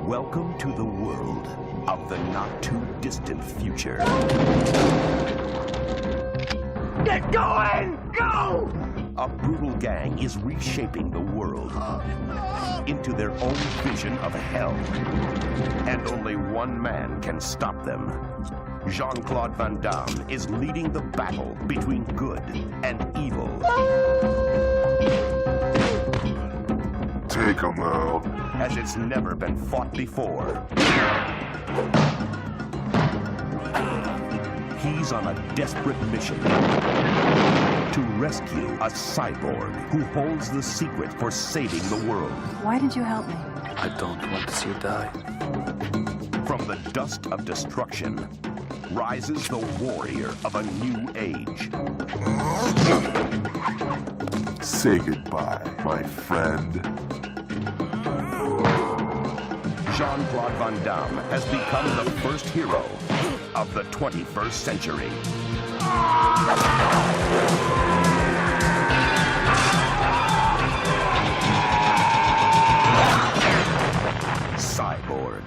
Welcome to the world of the not-too-distant future. Get going! Go! A brutal gang is reshaping the world into their own vision of hell. And only one man can stop them. Jean-Claude Van Damme is leading the battle between good and evil. Take him out. As it's never been fought before. He's on a desperate mission to rescue a cyborg who holds the secret for saving the world. Why did you help me? I don't want to see you die. From the dust of destruction rises the warrior of a new age. Say goodbye, my friend. Jean-Claude Van Damme has become the first hero of the 21st century. Cyborg.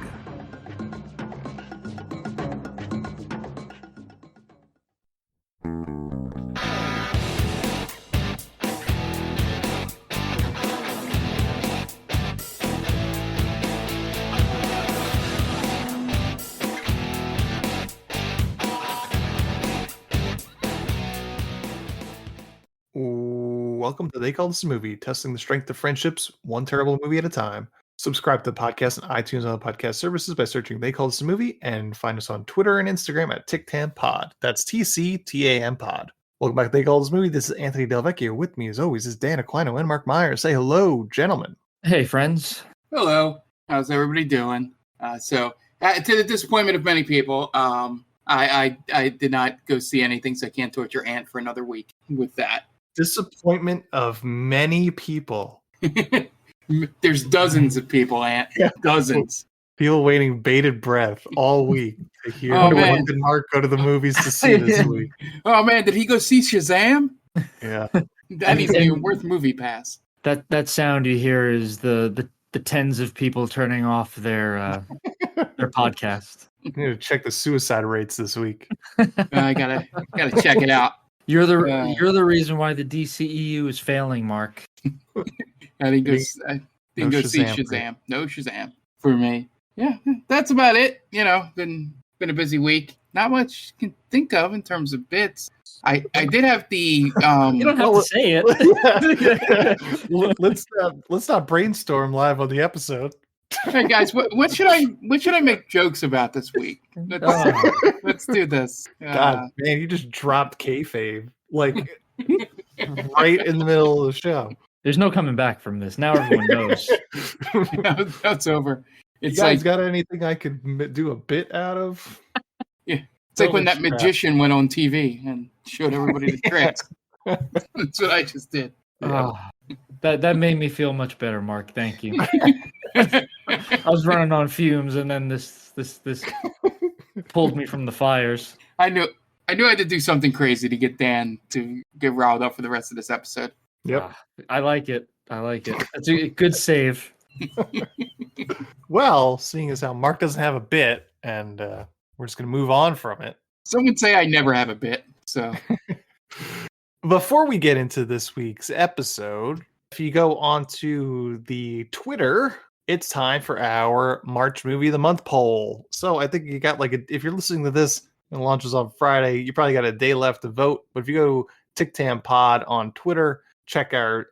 Welcome to They Call This a Movie, testing the strength of friendships, one terrible movie at a time. Subscribe to the podcast on iTunes and other podcast services by searching They Call This a Movie, and find us on Twitter and Instagram at TicTamPod. That's TCTAM Pod. Welcome back to They Call This a Movie. This is Anthony Del Vecchio. With me, as always, is Dan Aquino and Mark Myers. Say hello, gentlemen. Hey, friends. Hello. How's everybody doing? To the disappointment of many people, I did not go see anything, so I can't torture Ant for another week with that. Disappointment of many people. There's dozens of people, Ant. Yeah. Dozens. People waiting bated breath all week to hear Oh, when man. did Mark go to the movies to see this week. Oh man, did he go see Shazam? Yeah. That needs to be worth movie pass. That sound you hear is the tens of people turning off their podcast. I need to check the suicide rates this week. I gotta check it out. You're the reason why the DCEU is failing, Mark. I didn't go see Shazam. Shazam. No Shazam for me. Yeah, that's about it. You know, been a busy week. Not much can think of in terms of bits. I did have the You don't have to say it. Let's not brainstorm live on the episode. Hey guys, what should I make jokes about this week? Let's do this. God, man, you just dropped kayfabe like right in the middle of the show. There's no coming back from this. Now everyone knows. That's over. You guys got anything I could do a bit out of? Yeah, it's like when that magician went on TV and showed everybody the tricks. That's what I just did. Yeah. That made me feel much better, Mark. Thank you. I was running on fumes, and then this pulled me from the fires. I knew I had to do something crazy to get Dan to get riled up for the rest of this episode. Yep. I like it. That's a good save. Well, seeing as how Mark doesn't have a bit, and we're just going to move on from it. Some would say I never have a bit. So Before we get into this week's episode, if you go onto the Twitter, it's time for our March Movie of the Month poll. So I think you got if you're listening to this and it launches on Friday, you probably got a day left to vote. But if you go to TicTam Pod on Twitter, check our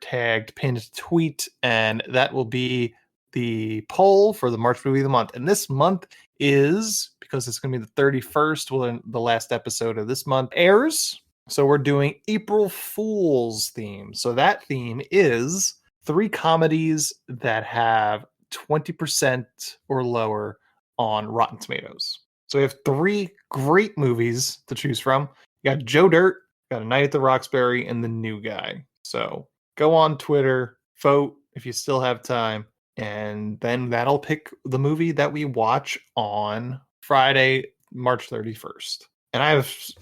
tagged pinned tweet, and that will be the poll for the March Movie of the Month. And this month is, because it's going to be the 31st, when the last episode of this month airs. So we're doing April Fool's theme. So that theme is 3 comedies that have 20% or lower on Rotten Tomatoes. So we have 3 great movies to choose from. You got Joe Dirt, got A Night at the Roxbury, and The New Guy. So go on Twitter, vote if you still have time, and then that'll pick the movie that we watch on Friday, March 31st. And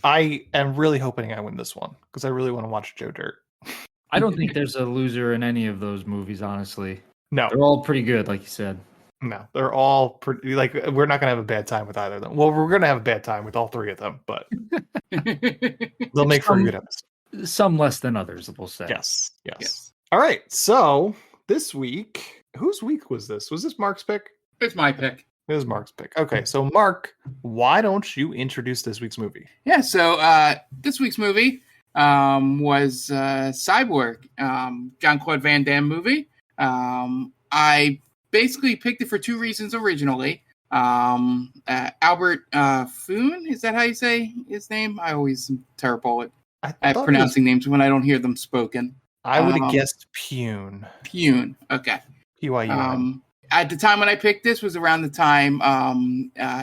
I am really hoping I win this one because I really want to watch Joe Dirt. I don't think there's a loser in any of those movies, honestly. No. They're all pretty good, like you said. No, they're all pretty. Like we're not gonna have a bad time with either of them. Well, we're gonna have a bad time with all three of them, but they'll make for a good episode. Some less than others, we'll say. Yes. Yes. All right. So this week, whose week was this? Was this Mark's pick? It's my pick. It was Mark's pick. Okay, so Mark, why don't you introduce this week's movie? Yeah, so this week's movie was Cyborg, Jean-Claude Van Damme movie. I basically picked it for two reasons originally. Albert Pyun, is that how you say his name? I always am terrible at pronouncing names when I don't hear them spoken. I would have guessed Pyun. Pyun, okay. Pyun. At the time when I picked this was around the time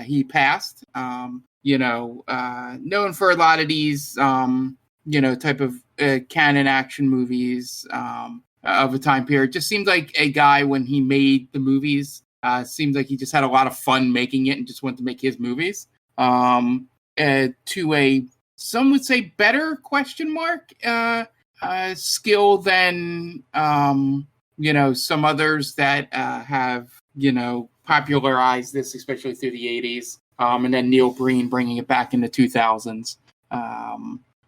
he passed. Known for a lot of these, type of canon action movies of a time period. Just seemed like a guy when he made the movies. Seemed like he just had a lot of fun making it and just wanted to make his movies. To a, some would say, better question mark skill than some others that have, popularized this, especially through the 80s. And then Neil Breen bringing it back in the 2000s.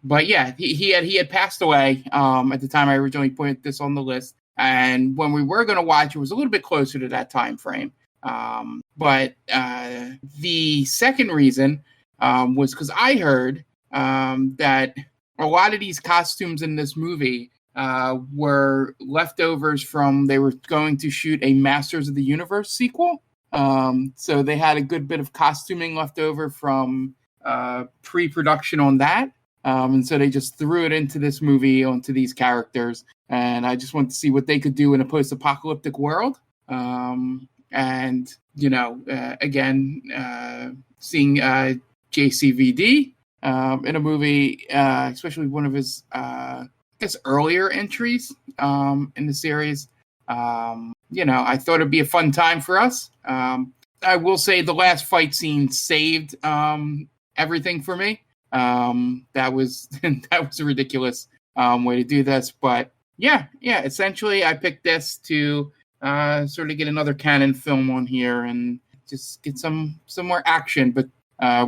But yeah, he had passed away at the time I originally put this on the list. And when we were going to watch, it was a little bit closer to that time frame. But the second reason was because I heard that a lot of these costumes in this movie were leftovers from, they were going to shoot a Masters of the Universe sequel. So they had a good bit of costuming left over from pre-production on that. And so they just threw it into this movie, onto these characters. And I just wanted to see what they could do in a post-apocalyptic world. Again, seeing JCVD in a movie, especially one of his, earlier entries in the series. I thought it'd be a fun time for us. I will say the last fight scene saved everything for me. That was a ridiculous way to do this, but yeah. Essentially, I picked this to sort of get another canon film on here and just get some more action. But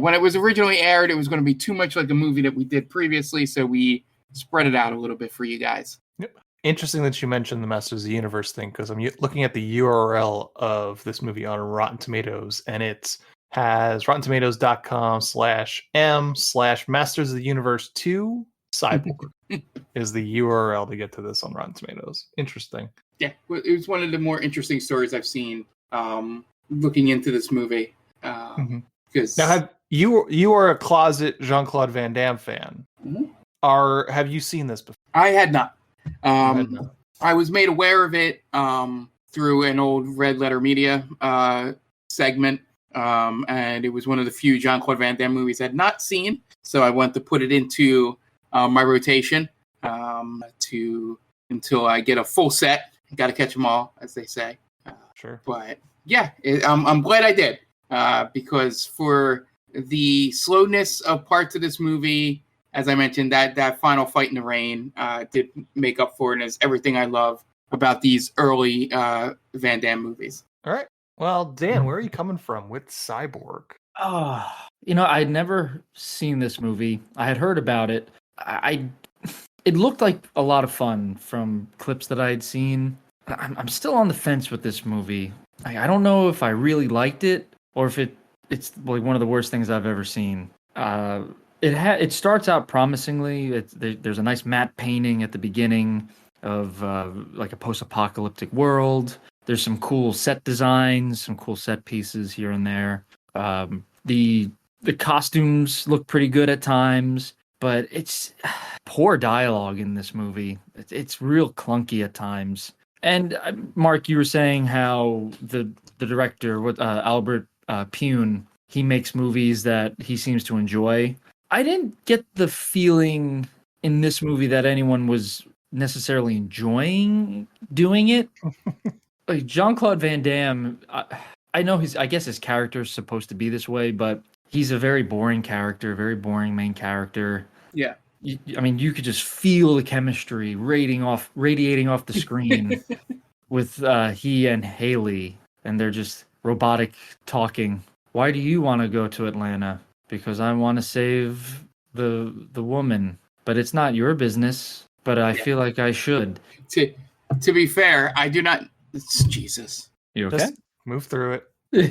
when it was originally aired, it was going to be too much like a movie that we did previously, so we spread it out a little bit for you guys. Yep. Interesting that you mentioned the Masters of the Universe thing, because I'm looking at the URL of this movie on Rotten Tomatoes, and it has rottentomatoes.com/m/Masters of the Universe 2 Cyborg is the URL to get to this on Rotten Tomatoes. Interesting. Yeah, it was one of the more interesting stories I've seen looking into this movie. Because now, you are a closet Jean-Claude Van Damme fan. Mm-hmm. Have you seen this before? I had not. I was made aware of it through an old Red Letter Media segment, and it was one of the few Jean-Claude Van Damme movies I had not seen, so I wanted to put it into my rotation until I get a full set. Got to catch them all, as they say. Sure. But yeah, I'm glad I did, because for the slowness of parts of this movie, as I mentioned, that final fight in the rain did make up for it, and is everything I love about these early Van Damme movies. All right. Well, Dan, where are you coming from with Cyborg? I'd never seen this movie. I had heard about it. It looked like a lot of fun from clips that I had seen. I'm still on the fence with this movie. I don't know if I really liked it or if it's like one of the worst things I've ever seen. It starts out promisingly. There's a nice matte painting at the beginning of like a post-apocalyptic world. There's some cool set designs, some cool set pieces here and there. The costumes look pretty good at times, but it's poor dialogue in this movie. It's real clunky at times. And Mark, you were saying how the director, Albert Pyun, he makes movies that he seems to enjoy. I didn't get the feeling in this movie that anyone was necessarily enjoying doing it. Like Jean-Claude Van Damme, I know I guess his character is supposed to be this way, but he's a very boring character, very boring main character. Yeah. You could just feel the chemistry radiating off the screen with he and Haley, and they're just robotic talking. Why do you want to go to Atlanta? Because I want to save the woman. But it's not your business. But I feel like I should. To be fair, I do not. Jesus. You okay? Just move through it.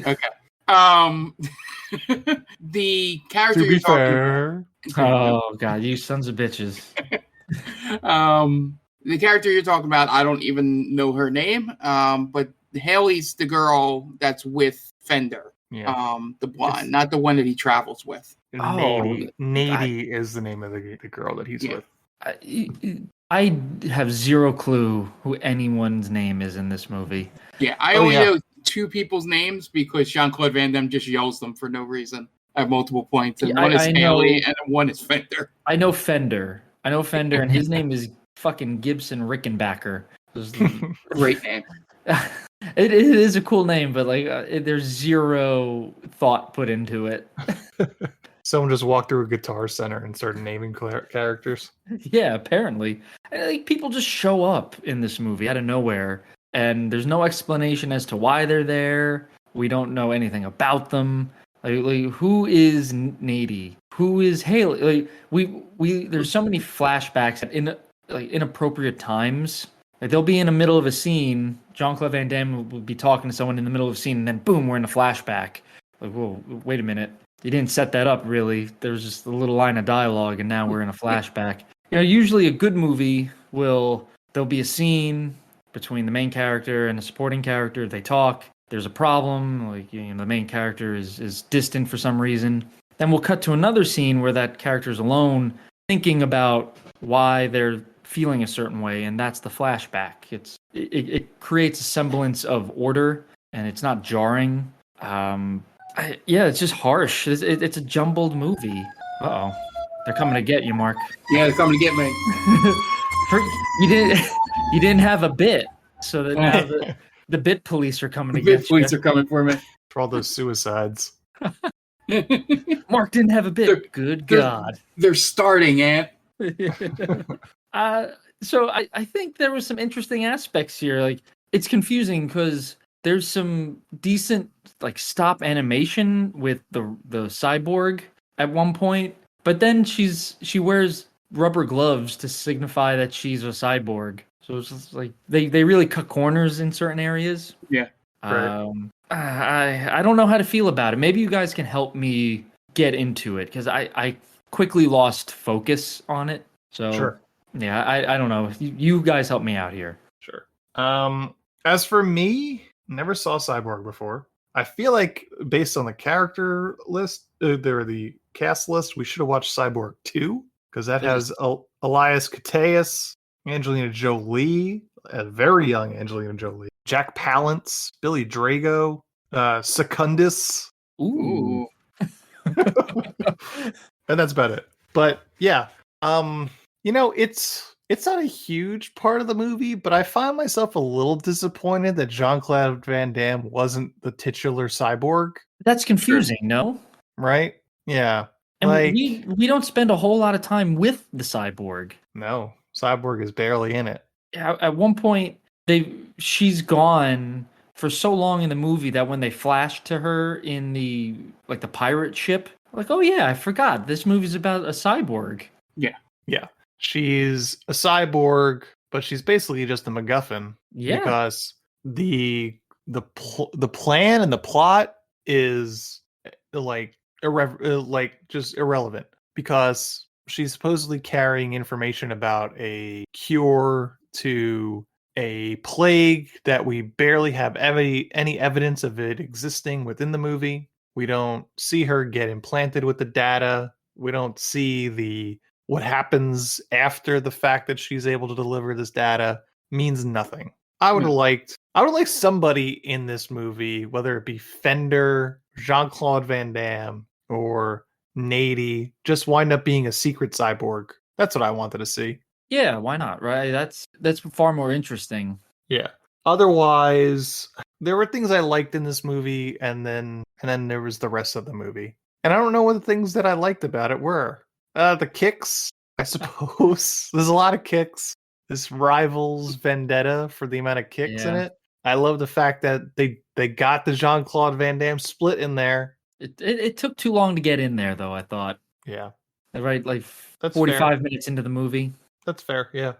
Okay. The character To be you're talking fair. Oh God, you sons of bitches. The character you're talking about, I don't even know her name. But Haley's the girl that's with Fender. Yeah. The blonde, not the one that he travels with. Nady is the name of the girl that he's with. I have zero clue who anyone's name is in this movie. Yeah, I only know two people's names because Jean-Claude Van Damme just yells them for no reason at multiple points. And one is Haley and one is Fender. I know Fender, and his name is fucking Gibson Rickenbacker. Great name. It is a cool name, but like there's zero thought put into it. Someone just walked through a Guitar Center and started naming characters. Yeah, apparently. And, like, people just show up in this movie out of nowhere, and there's no explanation as to why they're there. We don't know anything about them. Like who is Nady? Who is Haley? Like we there's so many flashbacks at inappropriate times. Like they'll be in the middle of a scene. Jean-Claude Van Damme will be talking to someone in the middle of a scene, and then boom, we're in a flashback. Like, whoa, wait a minute. You didn't set that up, really. There was just a little line of dialogue, and now we're in a flashback. Usually a good movie there'll be a scene between the main character and the supporting character. They talk. There's a problem. Like, the main character is distant for some reason. Then we'll cut to another scene where that character's alone, thinking about why they're feeling a certain way, and that's the flashback. It creates a semblance of order, and it's not jarring. It's just harsh. It's a jumbled movie. Uh-oh. They're coming to get you, Mark. Yeah, they're coming to get me. You didn't have a bit, so that now the bit police are coming to get you. Bit police are coming for me. For all those suicides. Mark didn't have a bit. Good God. They're starting, Ant. So I think there was some interesting aspects here. Like, it's confusing because there's some decent like stop animation with the cyborg at one point, but then she wears rubber gloves to signify that she's a cyborg. So it's just like they really cut corners in certain areas. Yeah. Right. I don't know how to feel about it. Maybe you guys can help me get into it because I quickly lost focus on it. So sure. Yeah, I don't know. You guys help me out here. Sure. As for me, never saw Cyborg before. I feel like based on the character list, the cast list, we should have watched Cyborg 2 because that has Elias Koteas, Angelina Jolie, a very young Angelina Jolie, Jack Palance, Billy Drago, Secundus. Ooh. And that's about it. But yeah, it's not a huge part of the movie, but I find myself a little disappointed that Jean-Claude Van Damme wasn't the titular cyborg. That's confusing, no? Right? Yeah. And we don't spend a whole lot of time with the cyborg. No, Cyborg is barely in it. At one point, she's gone for so long in the movie that when they flash to her in the pirate ship, like, oh yeah, I forgot this movie's about a cyborg. Yeah. Yeah. She's a cyborg, but she's basically just a MacGuffin. Yeah. Because the plan and the plot is just irrelevant because she's supposedly carrying information about a cure to a plague that we barely have any evidence of it existing within the movie. We don't see her get implanted with the data. We don't see what happens after the fact that she's able to deliver this data means nothing. I would have liked somebody in this movie, whether it be Fender, Jean-Claude Van Damme, or Nady, just wind up being a secret cyborg. That's what I wanted to see. Yeah, why not? Right? That's far more interesting. Yeah. Otherwise, there were things I liked in this movie, and then there was the rest of the movie. And I don't know what the things that I liked about it were. The kicks, I suppose. There's a lot of kicks. This rivals vendetta for the amount of kicks in it. I love the fact that they got the Jean-Claude Van Damme split in there. It took too long to get in there, though. I thought, Yeah, right, like that's 45 fair. minutes into the movie. That's fair. Yeah.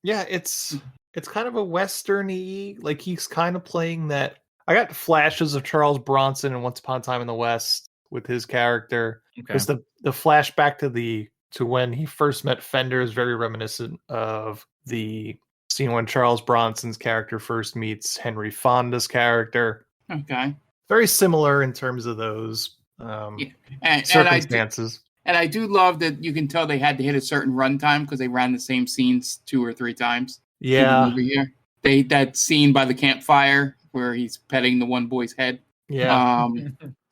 Yeah, it's kind of a western-y, like he's kind of playing that. I got flashes of Charles Bronson in Once Upon a Time in the West with his character. Okay. Because the flashback to when he first met Fender is very reminiscent of the scene when Charles Bronson's character first meets Henry Fonda's character. Okay. Very similar in terms of those circumstances. And I do love that you can tell they had to hit a certain runtime because they ran the same scenes 2 or 3 times. Yeah. Over here. That scene by the campfire where he's petting the one boy's head. Yeah.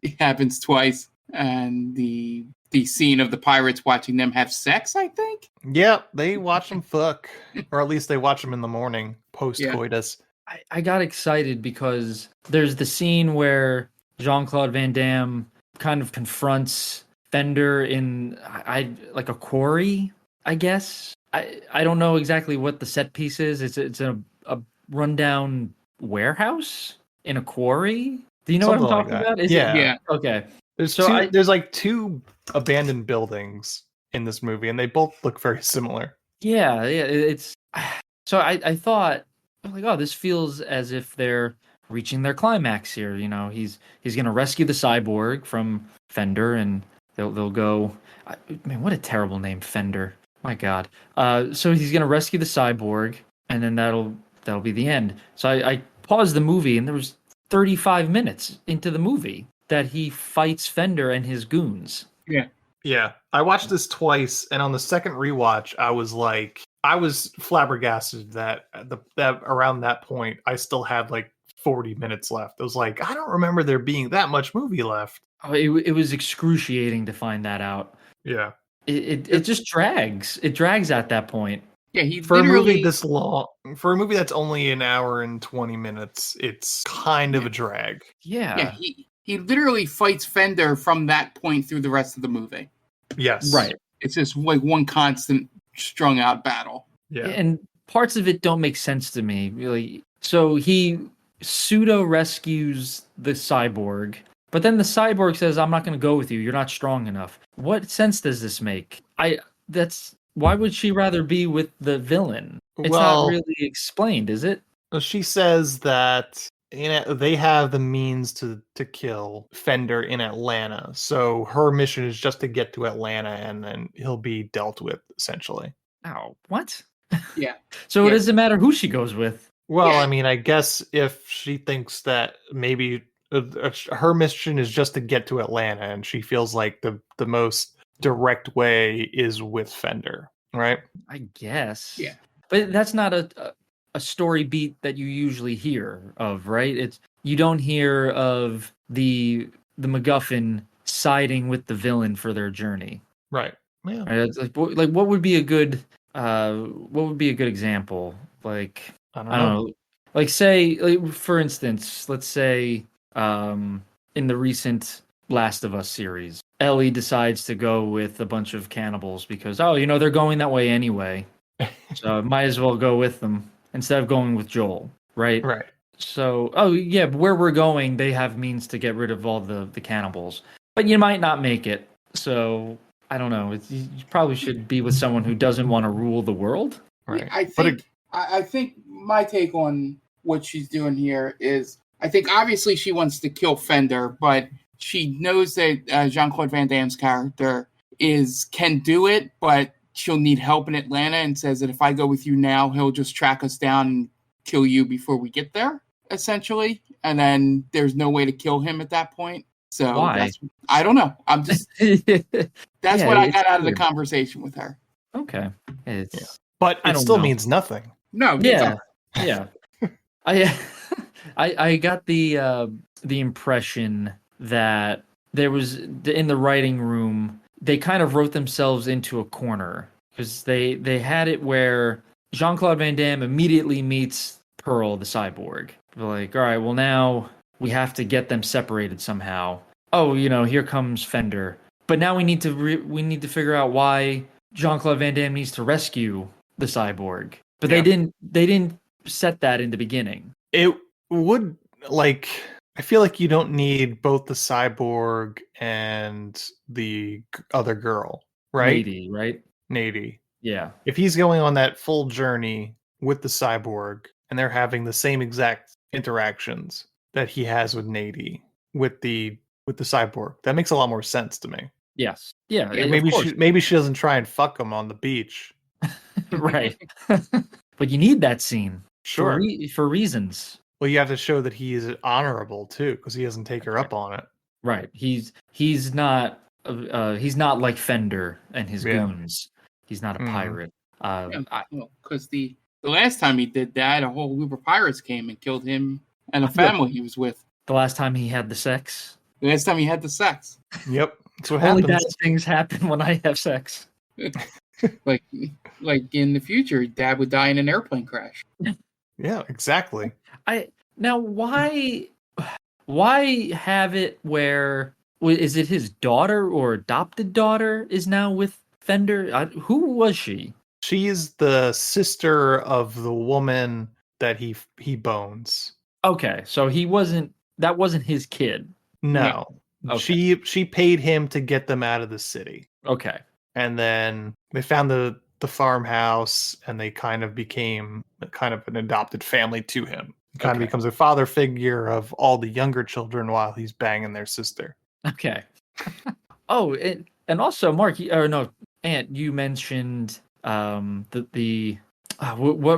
It happens twice. And the scene of the pirates watching them have sex, I think. Yeah, they watch them fuck. Or at least they watch them in the morning, post-coitus. I got excited because there's the scene where Jean-Claude Van Damme kind of confronts Fender in like a quarry, I guess. I don't know exactly what the set piece is. It's a rundown warehouse in a quarry. Do you know Something what I'm like talking that. about? Yeah. Okay. There's like 2 abandoned buildings in this movie, and they both look very similar. Yeah. It's so I thought, like, oh, this feels as if they're reaching their climax here. You know, he's gonna rescue the cyborg from Fender, and they'll go. Man, what a terrible name, Fender. My God. So he's gonna rescue the cyborg, and then that'll be the end. So I paused the movie, and there was 35 minutes into the movie that he fights Fender and his goons. Yeah. I watched this twice, and on the second rewatch, I was flabbergasted that that around that point I still had like 40 minutes left. I was like, I don't remember there being that much movie left. Oh, it was excruciating to find that out. Yeah. It just drags. It drags at that point. Yeah, he For a literally movie this long, for a movie that's only an hour and 20 minutes, it's kind of a drag. Yeah. He literally fights Fender from that point through the rest of the movie. Yes. Right. It's just like one constant strung out battle. Yeah. And parts of it don't make sense to me, really. So he pseudo rescues the cyborg, but then the cyborg says, "I'm not going to go with you. You're not strong enough." What sense does this make? Why would she rather be with the villain? It's not really explained, is it? She says that they have the means to kill Fender in Atlanta. So her mission is just to get to Atlanta, and then he'll be dealt with, essentially. Oh, what? Yeah. So it doesn't matter who she goes with. Well, Yeah. I mean, I guess if she thinks that maybe her mission is just to get to Atlanta, and she feels like the most direct way is with Fender, right? I guess. Yeah. But that's not a story beat that you usually hear of, right? You don't hear of the MacGuffin siding with the villain for their journey. Right. Yeah. Right? It's like what would be a good example? Like I don't I don't know. Like say, like, for instance, let's say in the recent Last of Us series, Ellie decides to go with a bunch of cannibals because they're going that way anyway. So might as well go with them instead of going with Joel, right? Right. So, where we're going, they have means to get rid of all the cannibals. But you might not make it. So, I don't know. You probably should be with someone who doesn't want to rule the world. Right. I think my take on what she's doing here is, I think obviously she wants to kill Fender, but she knows that Jean-Claude Van Damme's character can do it, but she'll need help in Atlanta, and says that if I go with you now, he'll just track us down and kill you before we get there, essentially. And then there's no way to kill him at that point. So why? I don't know. I'm just that's what I got out of the conversation with her. Okay. But it still means nothing. No. Yeah. Yeah. I got the impression that there was in the writing room, they kind of wrote themselves into a corner because they had it where Jean-Claude Van Damme immediately meets Pearl, the cyborg. They're like, all right, well, now we have to get them separated somehow. Oh, here comes Fender. But now we need to figure out why Jean-Claude Van Damme needs to rescue the cyborg. But they didn't set that in the beginning. It would, like, I feel like you don't need both the cyborg and the other girl, right? Lady, right? Nady. Yeah. If he's going on that full journey with the cyborg and they're having the same exact interactions that he has with Nady with the cyborg, that makes a lot more sense to me. Yes. Yeah. Like, Of course. maybe she doesn't try and fuck him on the beach. Right. But you need that scene Sure. for reasons. Well, you have to show that he is honorable too, because he doesn't take her up on it. Right. He's not like Fender and his Yeah. goons. He's not a Mhm. pirate. Because the last time he did that, a whole group of pirates came and killed him and a Yeah. family he was with. The last time he had the sex. The last time he had the sex. Yep, that's what Only bad happens. things happen when I have sex. Like in the future, Dad would die in an airplane crash. Yeah, exactly. Now why have it where is it his daughter or adopted daughter is now with Fender? Who was she? She is the sister of the woman that he bones. Okay, so that wasn't his kid. No. Okay. She paid him to get them out of the city. Okay. And then they found the farmhouse and they kind of became kind of an adopted family to him. He kind of Okay. becomes a father figure of all the younger children while he's banging their sister. Okay. Oh, and also Mark, Ant, you mentioned what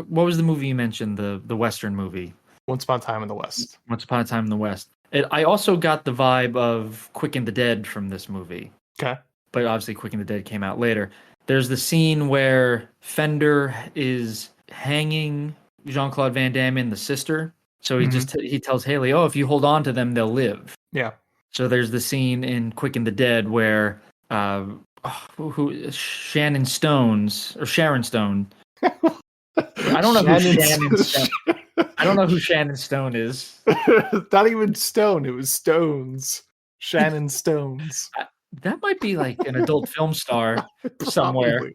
was the movie you mentioned, the Western movie? Once Upon a Time in the West. Once Upon a Time in the West. I also got the vibe of Quick and the Dead from this movie. Okay. But obviously Quick and the Dead came out later. There's the scene where Fender is hanging Jean-Claude Van Damme and the sister. So he tells Haley, "Oh, if you hold on to them, they'll live." Yeah. So there's the scene in Quick and the Dead where Sharon Stone. I don't know who Shannon Stone. I don't know who Shannon Stone is. Not even Stone. It was Stones. Shannon Stones. That might be like an adult film star somewhere,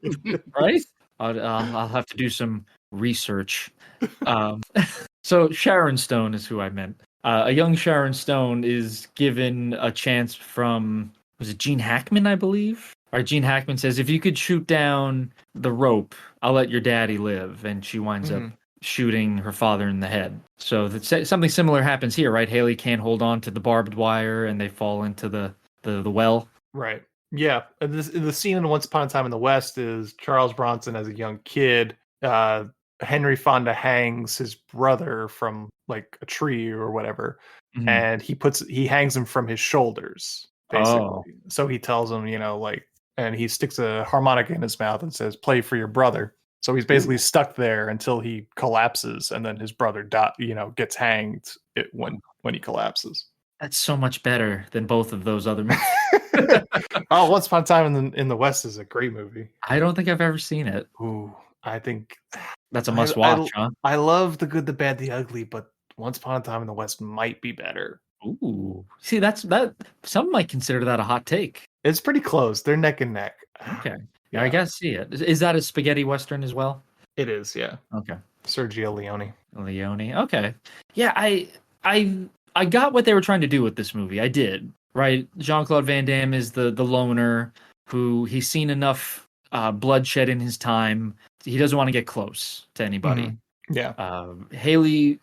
right? I'll have to do some research. So Sharon Stone is who I meant. A young Sharon Stone is given a chance from, was it Gene Hackman, I believe? Or Gene Hackman says, if you could shoot down the rope, I'll let your daddy live. And she winds up shooting her father in the head. So something similar happens here, right? Haley can't hold on to the barbed wire and they fall into the well. Right. Yeah. And the scene in Once Upon a Time in the West is Charles Bronson as a young kid. Henry Fonda hangs his brother from like a tree or whatever, and he hangs him from his shoulders, basically. Oh. So he tells him, and he sticks a harmonica in his mouth and says, "Play for your brother." So he's basically stuck there until he collapses, and then his brother gets hanged when he collapses. That's so much better than both of those other movies. Oh, Once Upon a Time in the West is a great movie. I don't think I've ever seen it. Ooh, I think that's a must watch, huh? I love The Good, the Bad, the Ugly, but Once Upon a Time in the West might be better. Ooh, see, that some might consider that a hot take. It's pretty close. They're neck and neck. Okay, yeah, I gotta see it. Is that a spaghetti western as well? It is, yeah. Okay, Sergio Leone. Okay, yeah, I got what they were trying to do with this movie. I did. Right, Jean-Claude Van Damme is the loner who he's seen enough bloodshed in his time. He doesn't want to get close to anybody. Yeah. Nady.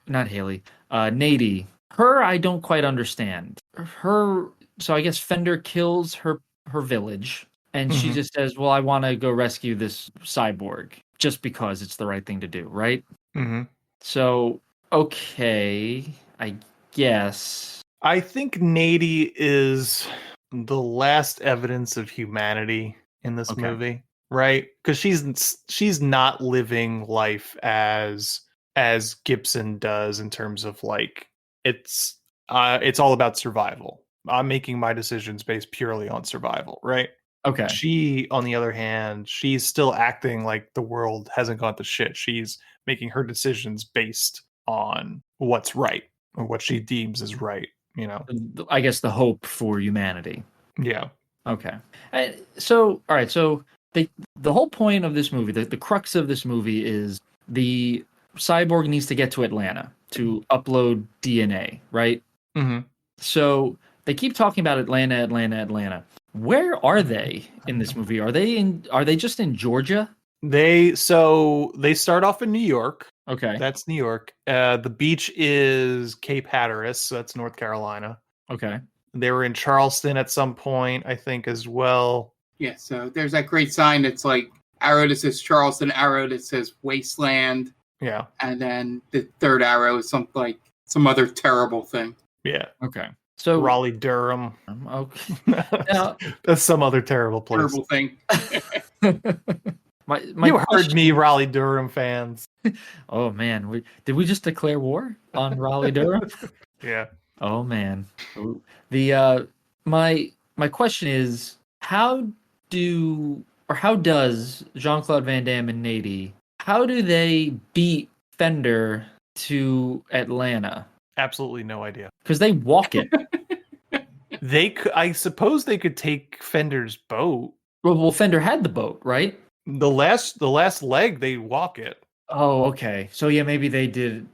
Her, I don't quite understand. So I guess Fender kills her village, and she just says, "Well, I want to go rescue this cyborg just because it's the right thing to do," right? Mm-hmm. So, okay, I guess. I think Nady is the last evidence of humanity in this movie, right? Because she's not living life as Gibson does in terms of like it's all about survival. I'm making my decisions based purely on survival, right? Okay. She, on the other hand, she's still acting like the world hasn't gone to shit. She's making her decisions based on what's right or what she deems is right. I guess the hope for humanity. Yeah. Okay. So, all right. So the whole point of this movie, the crux of this movie is the cyborg needs to get to Atlanta. to upload DNA, right? Mm-hmm. So they keep talking about Atlanta. Where are they in this movie? Are they just in Georgia? They start off in New York. Okay. That's New York. The beach is Cape Hatteras, so that's North Carolina. Okay. They were in Charleston at some point, I think, as well. Yeah, so there's that great sign that's like arrow that says Charleston, arrow that says Wasteland, Yeah. and then the third arrow is something like some other terrible thing. Yeah. Okay. So Raleigh, Durham. Okay. Now, That's some other terrible place. Terrible thing. my You heard question- me, Raleigh, Durham fans. Oh man, did we just declare war on Raleigh Durham? Yeah. Oh man. The my question is how does Jean-Claude Van Damme and Nady, how do they beat Fender to Atlanta? Absolutely no idea. Because they walk it. I suppose they could take Fender's boat. Well, Fender had the boat, right? The last leg, they walk it. Oh, okay. So yeah, maybe they did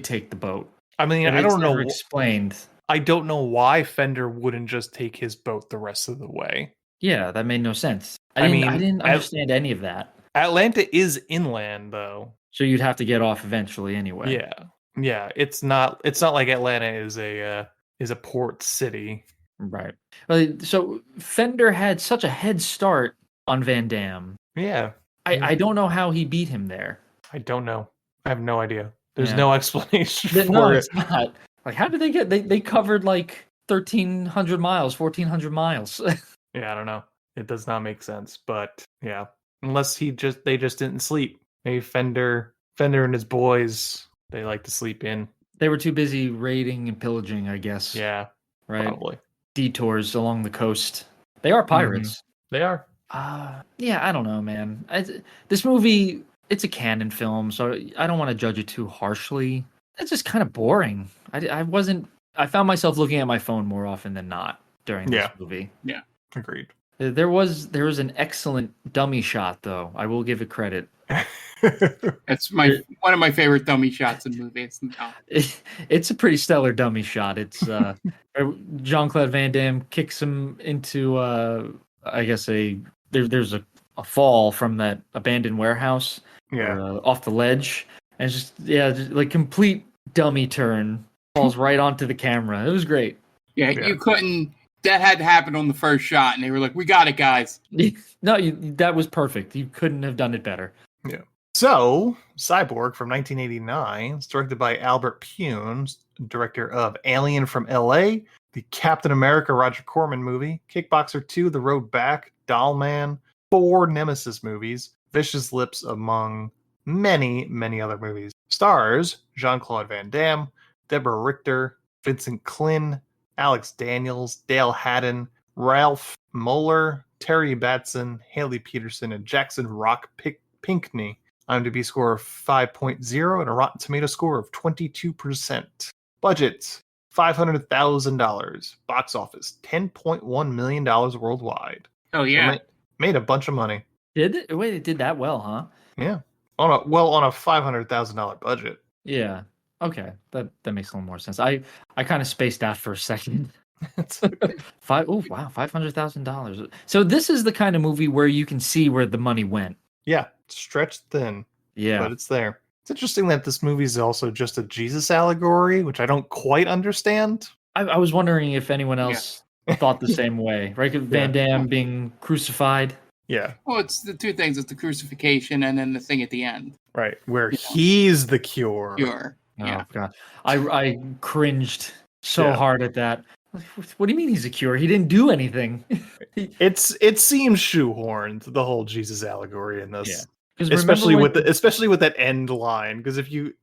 take the boat. I mean, But I it's don't know. never explained. I don't know why Fender wouldn't just take his boat the rest of the way. Yeah, that made no sense. I I mean, didn't understand any of that. Atlanta is inland, though. So you'd have to get off eventually anyway. Yeah. It's not like Atlanta is a port city. Right. Well, so Fender had such a head start on Van Damme. Yeah. I don't know how he beat him there. I don't know. I have no idea. There's Yeah. no explanation for No, it. it's not. Like, how did they covered like 1,300 miles, 1,400 miles? Yeah, I don't know. It does not make sense, but yeah. Unless they just didn't sleep. Maybe Fender and his boys, they like to sleep in. They were too busy raiding and pillaging, I guess. Yeah, Right. probably. Detours along the coast. They are pirates. They are. Yeah, I don't know, man. This movie, it's a canon film, so I don't want to judge it too harshly. It's just kind of boring. I found myself looking at my phone more often than not during this movie. Yeah. Agreed. There was an excellent dummy shot, though. I will give it credit. That's one of my favorite dummy shots in movies. It's a pretty stellar dummy shot. It's Jean-Claude Van Damme kicks him into I guess there's a fall from that abandoned warehouse. Yeah. Or, off the ledge, and just like complete dummy turn, falls right onto the camera. It was great. Yeah, you couldn't. That had to happen on the first shot, and they were like, "We got it, guys." No, that was perfect. You couldn't have done it better. Yeah. So, Cyborg from 1989, it's directed by Albert Pyun, director of Alien from L.A., the Captain America Roger Corman movie, Kickboxer 2, The Road Back, Doll Man, 4 Nemesis movies, Vicious Lips, among many, many other movies. Stars Jean-Claude Van Damme, Deborah Richter, Vincent Klin, Alex Daniels, Dale Haddon, Ralph Moeller, Terry Batson, Haley Peterson, and Jackson Rock Pinkney. IMDb score of 5.0 and a Rotten Tomato score of 22%. Budget $500,000. Box office $10.1 million worldwide. Oh yeah, made a bunch of money. Did it? Wait, it did that well, huh? Yeah, on a $500,000 budget. Yeah. Okay, that makes a little more sense. I kind of spaced out for a second. $500,000. So this is the kind of movie where you can see where the money went. Yeah, stretched thin. Yeah, but it's there. It's interesting that this movie is also just a Jesus allegory, which I don't quite understand. I was wondering if anyone else thought the same way, right? Van Damme being crucified. Yeah. Well, it's the two things. It's the crucifixion and then the thing at the end. Right, where he's the cure. Cure. Oh God, I cringed so hard at that. What do you mean he's a cure? He didn't do anything. It seems shoehorned, the whole Jesus allegory in this. Yeah. Especially with that end line, because if you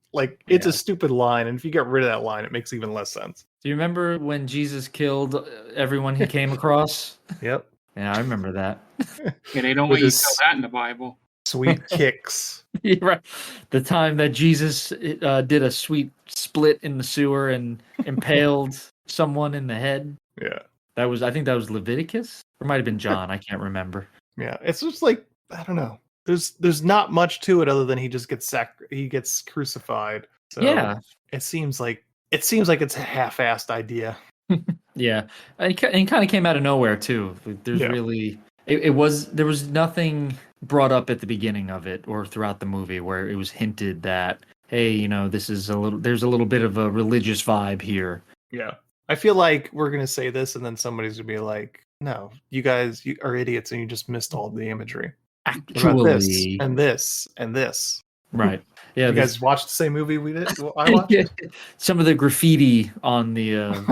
it's a stupid line, and if you get rid of that line, it makes even less sense. Do you remember when Jesus killed everyone he came across? Yep. Yeah, I remember that. Yeah, they don't let you tell that in the Bible. Sweet kicks. Yeah, right. The time that Jesus did a sweet split in the sewer and impaled someone in the head. Yeah. I think that was Leviticus, or it might have been John. I can't remember. Yeah, it's just I don't know. There's not much to it other than he just gets he gets crucified. So Yeah. it seems like it's a half-assed idea. Yeah, and it kind of came out of nowhere too. There's Yeah. really there was nothing brought up at the beginning of it or throughout the movie where it was hinted that, hey, there's a little bit of a religious vibe here. Yeah. I feel like we're gonna say this, and then somebody's gonna be like, "No, you guys are idiots, and you just missed all the imagery. What about this Actually, and this and this?" right? Yeah, You guys watched the same movie we did? Well, I watched. yeah, some of the graffiti on the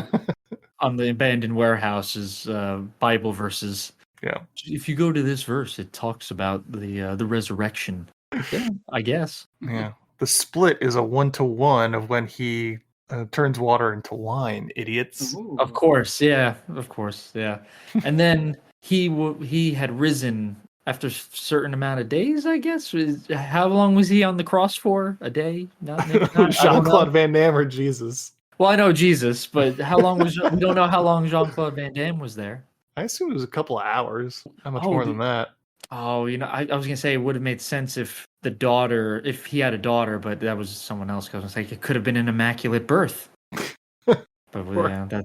abandoned warehouse is Bible verses. Yeah. If you go to this verse, it talks about the resurrection. Yeah, I guess. Yeah. The split is a 1-to-1 of when he turns water into wine. Idiots. Ooh. Of course, yeah. And then he had risen after a certain amount of days, I guess. How long was he on the cross for? A day? Not, maybe not. Jean-Claude Van Damme or Jesus? Well, I know Jesus, but how long was we don't know how long Jean-Claude Van Damme was there. I assume it was a couple of hours. How much Oh, more than that? Oh, I was gonna say it would have made sense if he had a daughter, but that was someone else. I was like, it could have been an immaculate birth. But yeah,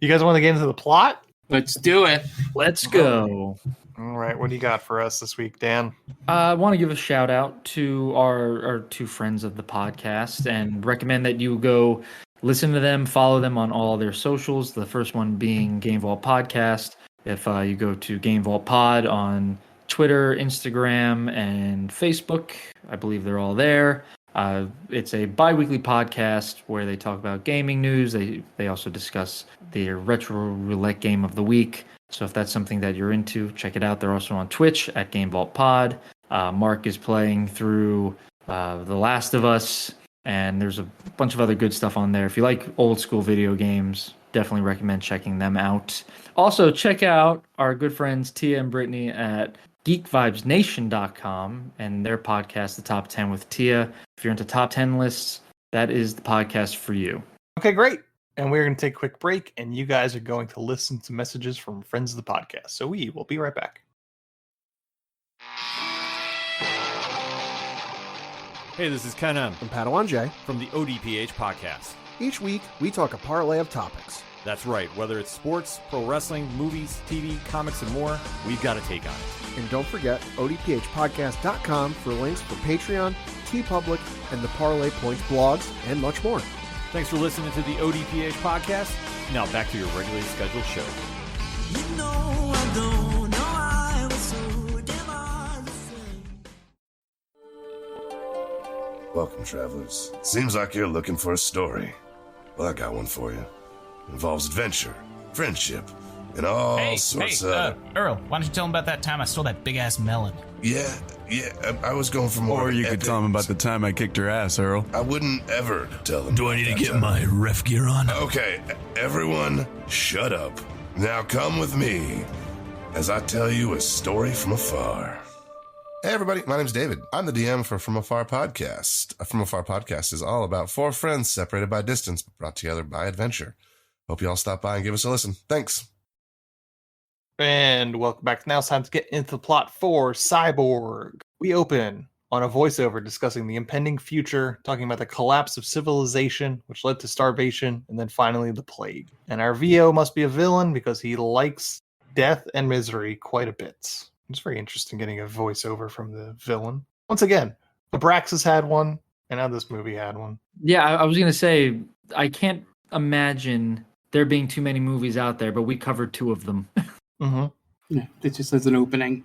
You guys want to get into the plot? Let's do it. let's go. All right. What do you got for us this week, Dan? I want to give a shout out to our two friends of the podcast and recommend that you go listen to them, follow them on all their socials. The first one being Game Vault Podcast. If you go to Game Vault Pod on Twitter, Instagram, and Facebook, I believe they're all there. It's a bi-weekly podcast where they talk about gaming news. They also discuss their retro roulette game of the week. So if that's something that you're into, check it out. They're also on Twitch at Game Vault Pod. Mark is playing through The Last of Us, and there's a bunch of other good stuff on there. If you like old school video games, definitely recommend checking them out. Also, check out our good friends Tia and Brittany at geekvibesnation.com and their podcast, The Top 10 with Tia. If you're into top 10 lists, that is the podcast for you. Okay, great. And we're going to take a quick break, and you guys are going to listen to messages from friends of the podcast. So we will be right back. Hey, this is Ken M. And Padawan J. from the ODPH podcast. Each week, we talk a parlay of topics. That's right, whether it's sports, pro wrestling, movies, TV, comics, and more, we've got a take on it. And don't forget odphpodcast.com for links for Patreon, TeePublic, and the Parlay Points blogs, and much more. Thanks for listening to the ODPH podcast. Now back to your regularly scheduled show. Welcome, travelers. Seems like you're looking for a story. Well, I got one for you. It involves adventure, friendship, and all sorts of... Earl, why don't you tell him about that time I stole that big-ass melon? Yeah, I was going for more... Or you could tell him about the time I kicked her ass, Earl. I wouldn't ever tell them. Do I need to get my ref gear on? Okay, everyone, shut up. Now come with me as I tell you a story from afar. Hey everybody, my name's David. I'm the DM for From Afar Podcast. From Afar Podcast is all about four friends separated by distance, but brought together by adventure. Hope you all stop by and give us a listen. Thanks. And welcome back. Now it's time to get into the plot for Cyborg. We open on a voiceover discussing the impending future, talking about the collapse of civilization, which led to starvation, and then finally the plague. And our VO must be a villain because he likes death and misery quite a bit. It's very interesting getting a voiceover from the villain. Once again, Abraxas had one, and now this movie had one. Yeah, I was going to say, I can't imagine there being too many movies out there, but we covered two of them. Mm-hmm. Yeah, it just has an opening.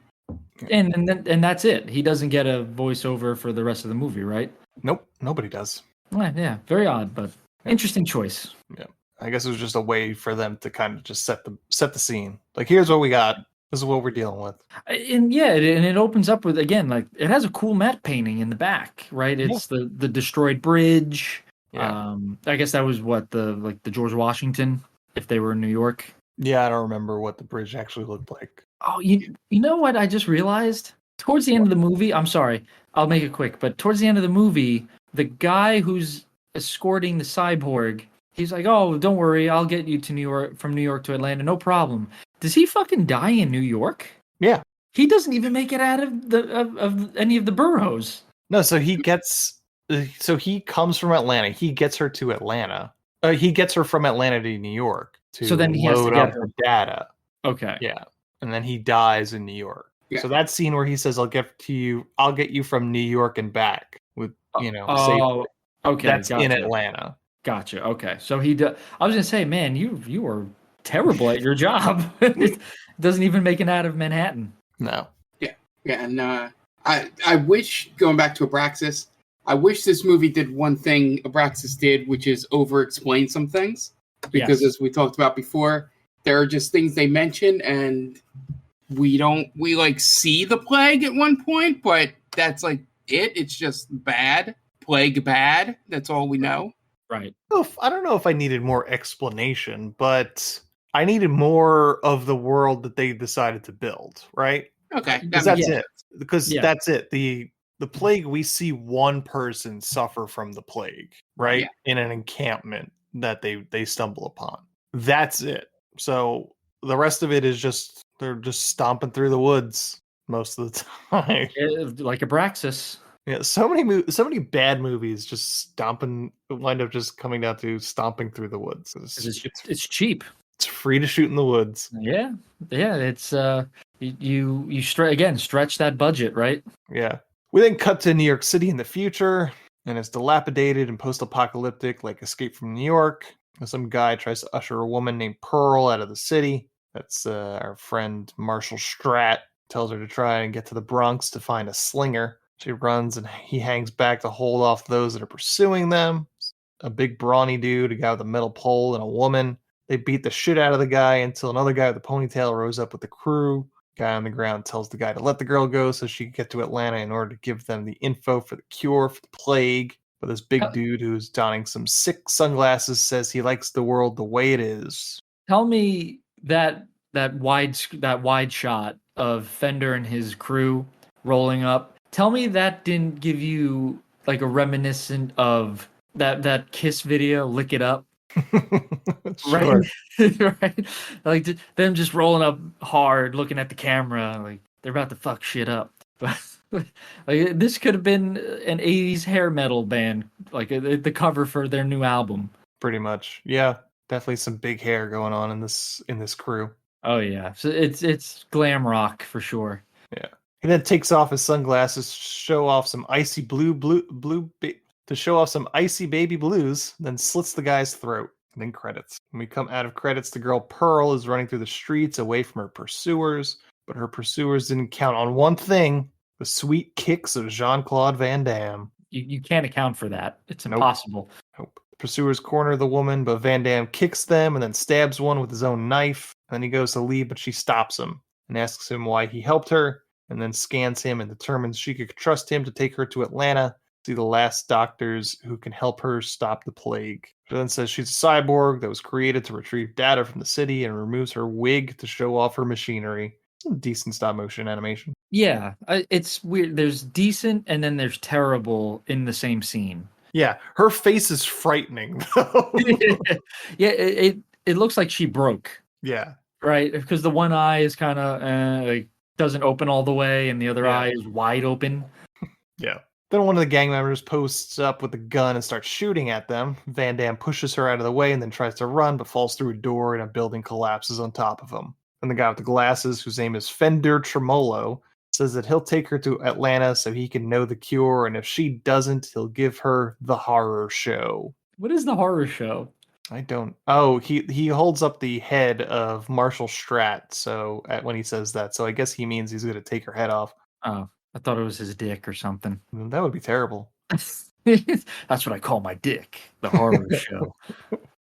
And that's it. He doesn't get a voiceover for the rest of the movie, right? Nope, nobody does. Yeah, very odd, but interesting choice. Yeah, I guess it was just a way for them to kind of just set the scene. Like, here's what we got. This is what we're dealing with. And yeah, and it opens up with, again, like, it has a cool matte painting in the back, right? It's the destroyed bridge. Yeah. I guess that was what the George Washington, if they were in New York. Yeah, I don't remember what the bridge actually looked like. Oh, you know what I just realized? Towards the end of the movie, I'm sorry, I'll make it quick, but towards the end of the movie, the guy who's escorting the cyborg, he's like, "Oh, don't worry, I'll get you to New York, from New York to Atlanta, no problem." Does he fucking die in New York? Yeah. He doesn't even make it out of any of the boroughs. No, so he gets So he comes from Atlanta. He gets her to Atlanta. He gets her from Atlanta to New York to So then he has to load get up her. the data. Okay. Yeah. And then he dies in New York. Yeah. So that scene where he says, I'll get you from New York and back with, safely. Oh, okay. That's in Gotcha. Atlanta. Gotcha. Okay. So I was gonna say, man, you are terrible at your job. It doesn't even make it out of Manhattan. No. Yeah, and I wish, going back to Abraxas, I wish this movie did one thing Abraxas did, which is over-explain some things. Because as we talked about before, there are just things they mention, and we see the plague at one point, but that's like it. It's just bad. Plague bad. That's all we know. Right. I don't know if I needed more explanation, but I needed more of the world that they decided to build, right? Okay. Because that's it. Because that's it. The plague, we see one person suffer from the plague, right? In an encampment that they stumble upon. That's it. So the rest of it is just they're just stomping through the woods most of the time. Like Abraxas. Yeah, so many bad movies just wind up just coming down to stomping through the woods. It's cheap. It's free to shoot in the woods. Yeah. It's you stretch that budget, right? Yeah. We then cut to New York City in the future, and it's dilapidated and post-apocalyptic, like Escape from New York. Some guy tries to usher a woman named Pearl out of the city. That's our friend Marshall Stratt. Tells her to try and get to the Bronx to find a slinger. She runs and he hangs back to hold off those that are pursuing them. A big brawny dude, a guy with a metal pole, and a woman. They beat the shit out of the guy until another guy with a ponytail rose up with the crew. Guy on the ground tells the guy to let the girl go so she can get to Atlanta in order to give them the info for the cure for the plague. But this big dude who's donning some sick sunglasses says he likes the world the way it is. Tell me that wide shot of Fender and his crew rolling up. Tell me that didn't give you like a reminiscent of that Kiss video, Lick It Up. Sure. Right? Like them just rolling up hard, looking at the camera, like they're about to fuck shit up. Like this could have been an 80s hair metal band, like the cover for their new album. Pretty much. Yeah. Definitely some big hair going on in this crew. Oh yeah. So it's glam rock for sure. Yeah. He then takes off his sunglasses to show off some icy icy baby blues, then slits the guy's throat. And then credits. When we come out of credits, the girl Pearl is running through the streets away from her pursuers, but her pursuers didn't count on one thing: the sweet kicks of Jean-Claude Van Damme. You can't account for that. It's impossible. Nope. Pursuers corner the woman, but Van Damme kicks them and then stabs one with his own knife. And then he goes to leave, but she stops him and asks him why he helped her, and then scans him and determines she could trust him to take her to Atlanta, see the last doctors who can help her stop the plague. She then says she's a cyborg that was created to retrieve data from the city and removes her wig to show off her machinery. Some decent stop motion animation. Yeah, it's weird. There's decent and then there's terrible in the same scene. Yeah, her face is frightening though. Yeah, it looks like she broke. Yeah. Right, because the one eye is kind of like doesn't open all the way, and the other eye is wide open. Yeah. Then one of the gang members posts up with a gun and starts shooting at them. Van Damme pushes her out of the way and then tries to run, but falls through a door and a building collapses on top of him. And the guy with the glasses, whose name is Fender Tremolo, says that he'll take her to Atlanta so he can know the cure, and if she doesn't, he'll give her the horror show. What is the horror show? I don't. Oh, he holds up the head of Marshall Stratt. So when he says that, so I guess he means he's going to take her head off. Oh, I thought it was his dick or something. That would be terrible. That's what I call my dick, the horror show.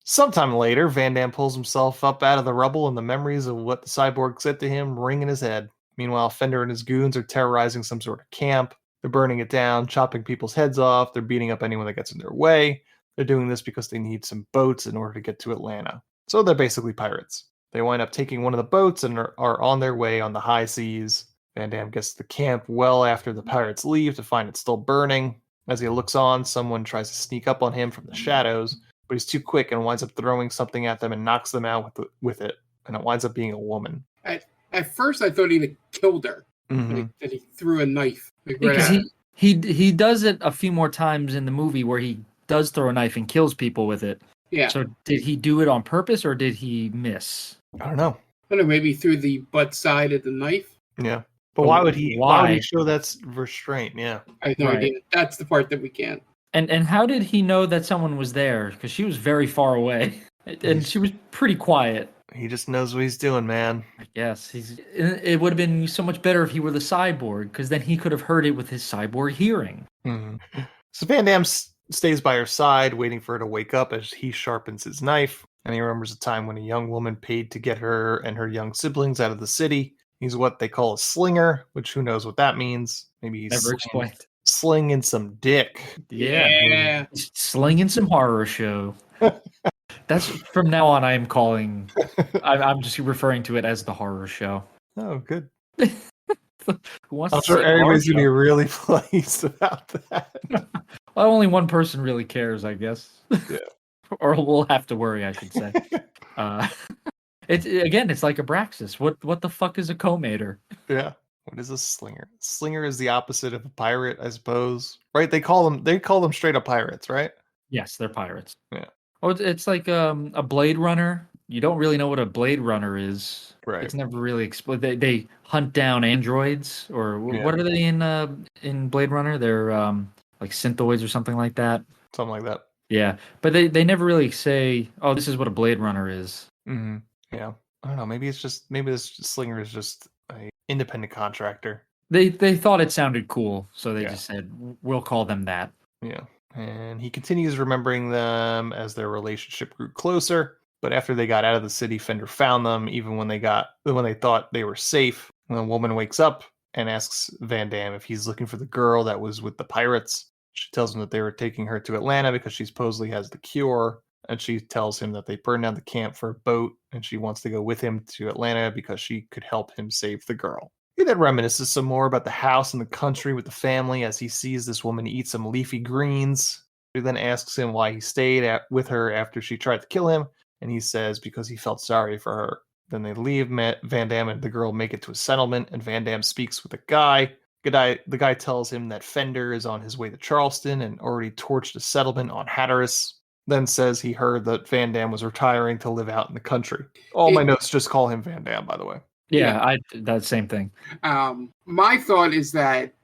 Sometime later, Van Damme pulls himself up out of the rubble, and the memories of what the cyborg said to him ring in his head. Meanwhile, Fender and his goons are terrorizing some sort of camp. They're burning it down, chopping people's heads off. They're beating up anyone that gets in their way. They're doing this because they need some boats in order to get to Atlanta. So they're basically pirates. They wind up taking one of the boats and are on their way on the high seas. Van Damme gets to the camp well after the pirates leave to find it still burning. As he looks on, someone tries to sneak up on him from the shadows, but he's too quick and winds up throwing something at them and knocks them out with it. And it winds up being a woman. At first, I thought he'd killed her. Mm-hmm. That he threw a knife. Because He does it a few more times in the movie where he does throw a knife and kills people with it. Yeah. So did he do it on purpose or did he miss? I don't know. I don't know, maybe through the butt side of the knife. Yeah. But why would he show that's restraint? Yeah. I have no idea. That's the part that we can't. And how did he know that someone was there? Because she was very far away. And she was pretty quiet. He just knows what he's doing, man. I guess. It would have been so much better if he were the cyborg, because then he could have heard it with his cyborg hearing. Mm-hmm. So Van Damme stays by her side, waiting for her to wake up as he sharpens his knife. And he remembers a time when a young woman paid to get her and her young siblings out of the city. He's what they call a slinger, which who knows what that means. Maybe he's never explained. Slinging some dick. Yeah. Slinging some horror show. That's from now on. I'm just referring to it as the horror show. Oh, good. I'm sure everybody's gonna be really pleased about that. Well, only one person really cares, I guess. Yeah. Or we'll have to worry, I should say. It's like Abraxas. What the fuck is a commator? Yeah. What is a slinger? Slinger is the opposite of a pirate, I suppose. Right? They call them straight up pirates, right? Yes, they're pirates. Yeah. Oh, it's like a Blade Runner. You don't really know what a Blade Runner is. Right. It's never really explained. They hunt down androids, or what are they in Blade Runner? They're like synthoids or something like that. Something like that. Yeah, but they never really say, "Oh, this is what a Blade Runner is." Mm-hmm. Yeah, I don't know. Maybe this slinger is just an independent contractor. They thought it sounded cool, so they just said, "We'll call them that." Yeah, and he continues remembering them as their relationship grew closer. But after they got out of the city, Fender found them, even when they thought they were safe. And the woman wakes up and asks Van Damme if he's looking for the girl that was with the pirates. She tells him that they were taking her to Atlanta because she supposedly has the cure. And she tells him that they burned down the camp for a boat, and she wants to go with him to Atlanta because she could help him save the girl. He then reminisces some more about the house and the country with the family as he sees this woman eat some leafy greens. She then asks him why he stayed with her after she tried to kill him, and he says because he felt sorry for her. Then they leave. Van Damme and the girl make it to a settlement, and Van Damme speaks with a guy. The guy tells him that Fender is on his way to Charleston and already torched a settlement on Hatteras. Then says he heard that Van Damme was retiring to live out in the country. All my notes just call him Van Damme, by the way. Yeah. That same thing. My thought is that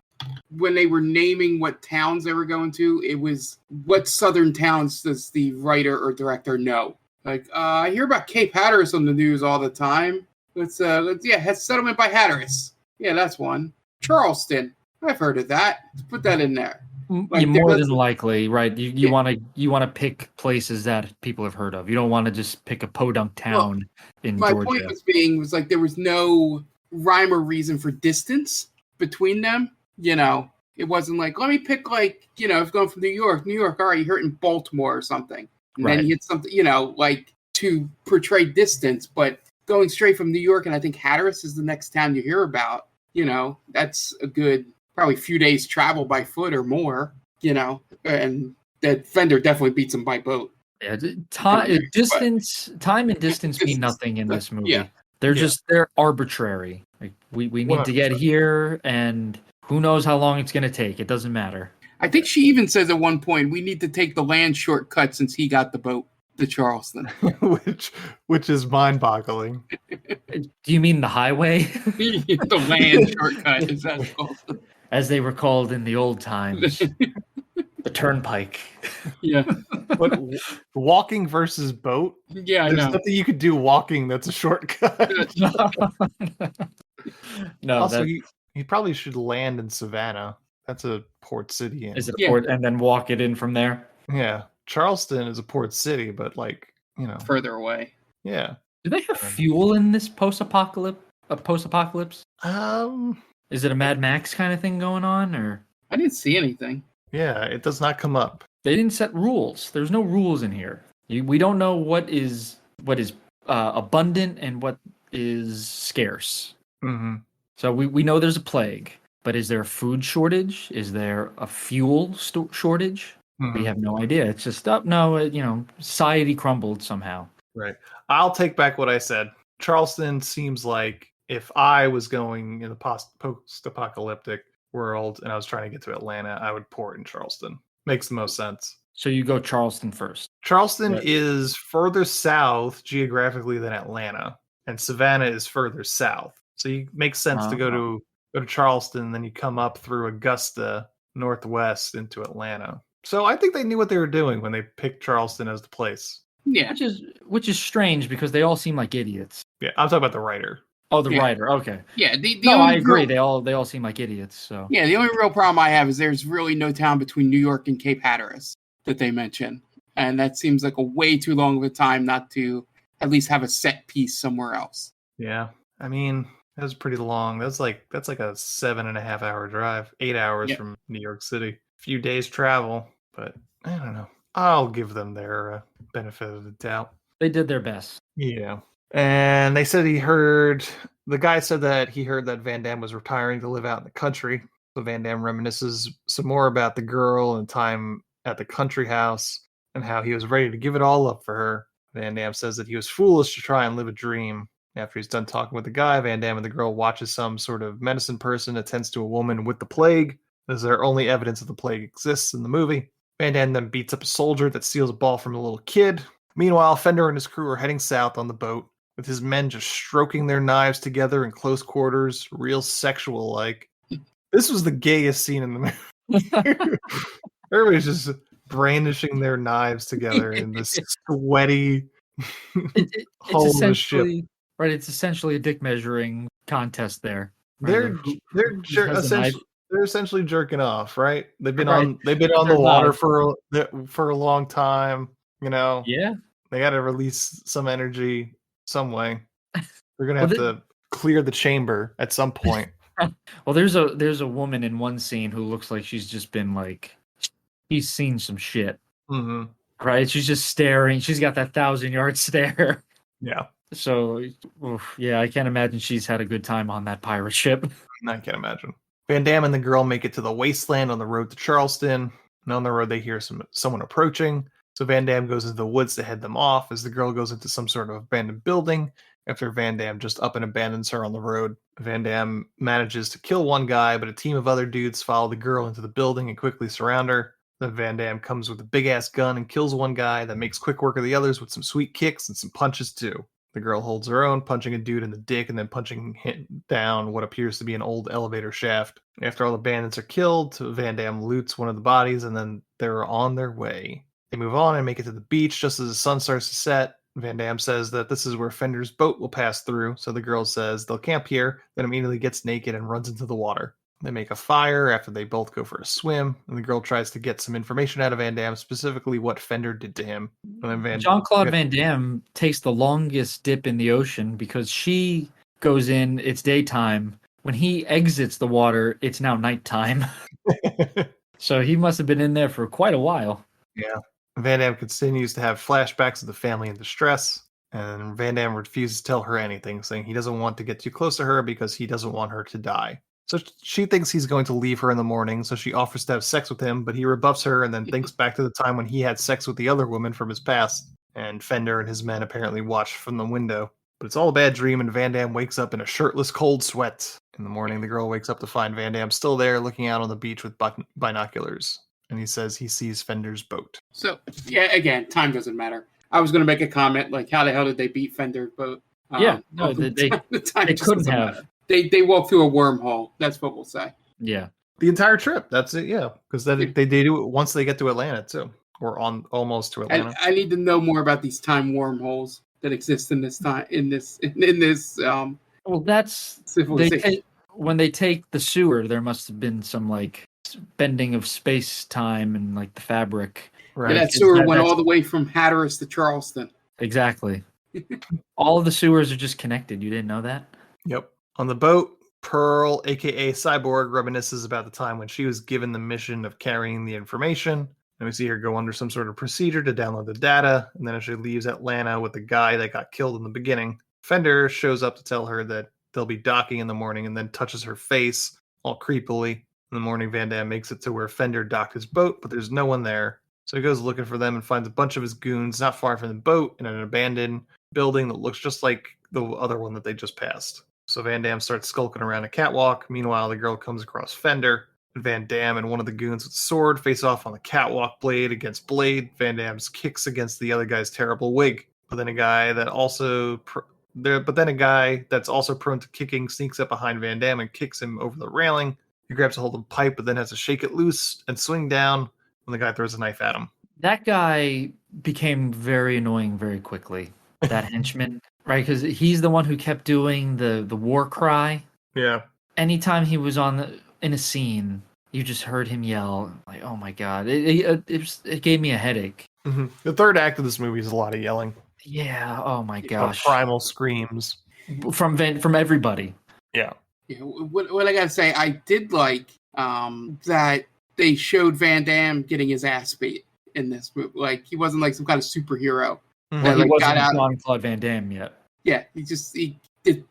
when they were naming what towns they were going to, it was what southern towns does the writer or director know? Like, I hear about Cape Hatteras on the news all the time. Let's settlement by Hatteras. Yeah, that's one. Charleston. I've heard of that. Let's put that in there. Like, more than likely, right? You want to pick places that people have heard of. You don't want to just pick a podunk town in Georgia. My point was like there was no rhyme or reason for distance between them. You know, it wasn't like let me pick if going from New York, all right, you're in Baltimore or something, and then you hit something, like to portray distance. But going straight from New York, and I think Hatteras is the next town you hear about. That's a good. Probably a few days travel by foot or more, and that Fender definitely beats him by boat. Yeah, time and distance mean nothing in this movie. Yeah. They're arbitrary. Like we need to get here, and who knows how long it's going to take. It doesn't matter. I think she even says at one point, we need to take the land shortcut since he got the boat to Charleston. which is mind-boggling. Do you mean the highway? The land shortcut is that called? As they were called in the old times, the turnpike. Yeah. What, walking versus boat? Yeah, I know. There's nothing you could do walking that's a shortcut. No. Also, you probably should land in Savannah. That's a port city. Is it a port? And then walk it in from there? Yeah. Charleston is a port city, but further away. Yeah. Do they have fuel in this post-apocalypse? Is it a Mad Max kind of thing going on, or? I didn't see anything. Yeah, it does not come up. They didn't set rules. There's no rules in here. We don't know what is abundant and what is scarce. Mm-hmm. So we know there's a plague, but is there a food shortage? Is there a fuel shortage? Mm-hmm. We have no idea. It's just society crumbled somehow. Right. I'll take back what I said. Charleston seems like if I was going in the post-apocalyptic, world and I was trying to get to Atlanta, I would port in Charleston. Makes the most sense. So you go Charleston first. Charleston Right. is further south geographically than Atlanta, and Savannah is further south. So it makes sense to go to Charleston, and then you come up through Augusta northwest into Atlanta. So I think they knew what they were doing when they picked Charleston as the place. Yeah. Which is strange because they all seem like idiots. Yeah, I'm talking about the writer. Oh, the writer. Okay. Yeah. The No, only I agree. real- They all seem like idiots. So Yeah, the only real problem I have is there's really no town between New York and Cape Hatteras that they mention. And that seems like a way too long of a time not to at least have a set piece somewhere else. Yeah. I mean, that was pretty long. That's like a 7.5 hour drive, 8 hours from New York City. A few days travel, but I don't know. I'll give them their benefit of the doubt. they did their best. Yeah. And they said the guy said that he heard that Van Damme was retiring to live out in the country. So Van Damme reminisces some more about the girl and time at the country house and how he was ready to give it all up for her. Van Damme says that he was foolish to try and live a dream. After he's done talking with the guy, Van Damme and the girl watches some sort of medicine person attends to a woman with the plague. This is their only evidence that the plague exists in the movie. Van Damme then beats up a soldier that steals a ball from a little kid. Meanwhile, Fender and his crew are heading south on the boat, with his men just stroking their knives together in close quarters, real sexual-like. This was the gayest scene in the movie. Everybody's just brandishing their knives together in this sweaty It's hole in the ship. essentially right. It's essentially a dick measuring contest there. They're has a knife. they're essentially jerking off, right? They've been Right. on the They're water live. for a long time. You know, Yeah. they got to release some energy some way. They're gonna Well, have to clear the chamber at some point. Well, there's a woman in one scene who looks like she's just been like she's seen some shit. Mm-hmm. Right? She's just staring. She's got that 1,000-yard stare. Yeah, So, yeah, I can't imagine she's had a good time on that pirate ship. I can't imagine. Van Damme and the girl make it to the wasteland on the road to Charleston. And on the road, they hear someone approaching. So Van Damme goes into the woods to head them off as the girl goes into some sort of abandoned building after Van Damme just up and abandons her on the road. Van Damme manages to kill one guy, but a team of other dudes follow the girl into the building and quickly surround her. Then Van Damme comes with a big-ass gun and kills one guy that makes quick work of the others with some sweet kicks and some punches too. The girl holds her own, punching a dude in the dick and then punching down what appears to be an old elevator shaft. After all the bandits are killed, Van Damme loots one of the bodies and then they're on their way. They move on and make it to the beach just as the sun starts to set. Van Damme says that this is where Fender's boat will pass through, so the girl says they'll camp here, then immediately gets naked and runs into the water. They make a fire after they both go for a swim, and the girl tries to get some information out of Van Damme, specifically what Fender did to him. And then Jean-Claude Van Damme takes the longest dip in the ocean because she goes in, it's daytime. When he exits the water, it's now nighttime. So he must have been in there for quite a while. Yeah. Van Damme continues to have flashbacks of the family in distress, and Van Damme refuses to tell her anything, saying he doesn't want to get too close to her because he doesn't want her to die. So she thinks he's going to leave her in the morning, so she offers to have sex with him, but he rebuffs her and then thinks back to the time when he had sex with the other woman from his past, and Fender and his men apparently watch from the window. But it's all a bad dream, and Van Damme wakes up in a shirtless cold sweat. In the morning, the girl wakes up to find Van Damme still there, looking out on the beach with binoculars. And he says he sees Fender's boat. So, yeah, again, time doesn't matter. I was going to make a comment like, how the hell did they beat Fender's boat? No, they couldn't have. Matter. They walk through a wormhole. That's what we'll say. Yeah. The entire trip. That's it. Yeah. Because then they do it once they get to Atlanta, too. Or on almost to Atlanta. I need to know more about these time wormholes that exist in this time, in this. Well, that's when they take the sewer, there must have been some like bending of space time and like the fabric. Right. Yeah, that sewer went all the way from Hatteras to Charleston. Exactly. All of the sewers are just connected. You didn't know that? Yep. On the boat, Pearl, aka Cyborg, reminisces about the time when she was given the mission of carrying the information. And we see her go under some sort of procedure to download the data, and then she leaves Atlanta with the guy that got killed in the beginning. Fender shows up to tell her that they'll be docking in the morning and then touches her face all creepily. In the morning, Van Damme makes it to where Fender docked his boat, but there's no one there. So he goes looking for them and finds a bunch of his goons not far from the boat in an abandoned building that looks just like the other one that they just passed. So Van Damme starts skulking around a catwalk. Meanwhile, the girl comes across Fender. Van Damme and one of the goons with a sword face off on the catwalk, blade against blade. Van Damme's kicks against the other guy's terrible wig. But then a guy that's also prone to kicking sneaks up behind Van Damme and kicks him over the railing. He grabs a hold of a pipe, but then has to shake it loose and swing down when the guy throws a knife at him. That guy became very annoying very quickly. That henchman, right? Because he's the one who kept doing the war cry. Yeah. Anytime he was in a scene, you just heard him yell, like, "Oh my god!" It gave me a headache. Mm-hmm. The third act of this movie is a lot of yelling. Yeah. Oh my gosh. Primal screams from everybody. Yeah. What I gotta say, I did like that they showed Van Damme getting his ass beat in this movie. Like, he wasn't like some kind of superhero. Well, he wasn't Jean-Claude Van Damme yet. Yeah, the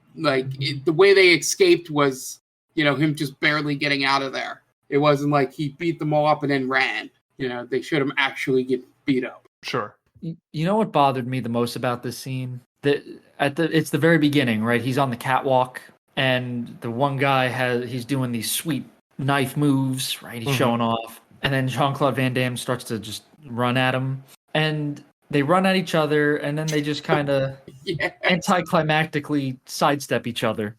way they escaped was, him just barely getting out of there. It wasn't like he beat them all up and then ran. They showed him actually get beat up. Sure. You know what bothered me the most about this scene? It's the very beginning, right? He's on the catwalk, and the one guy he's doing these sweet knife moves, right? He's showing off, and then Jean-Claude Van Damme starts to just run at him, and they run at each other, and then they just kind of anticlimactically sidestep each other.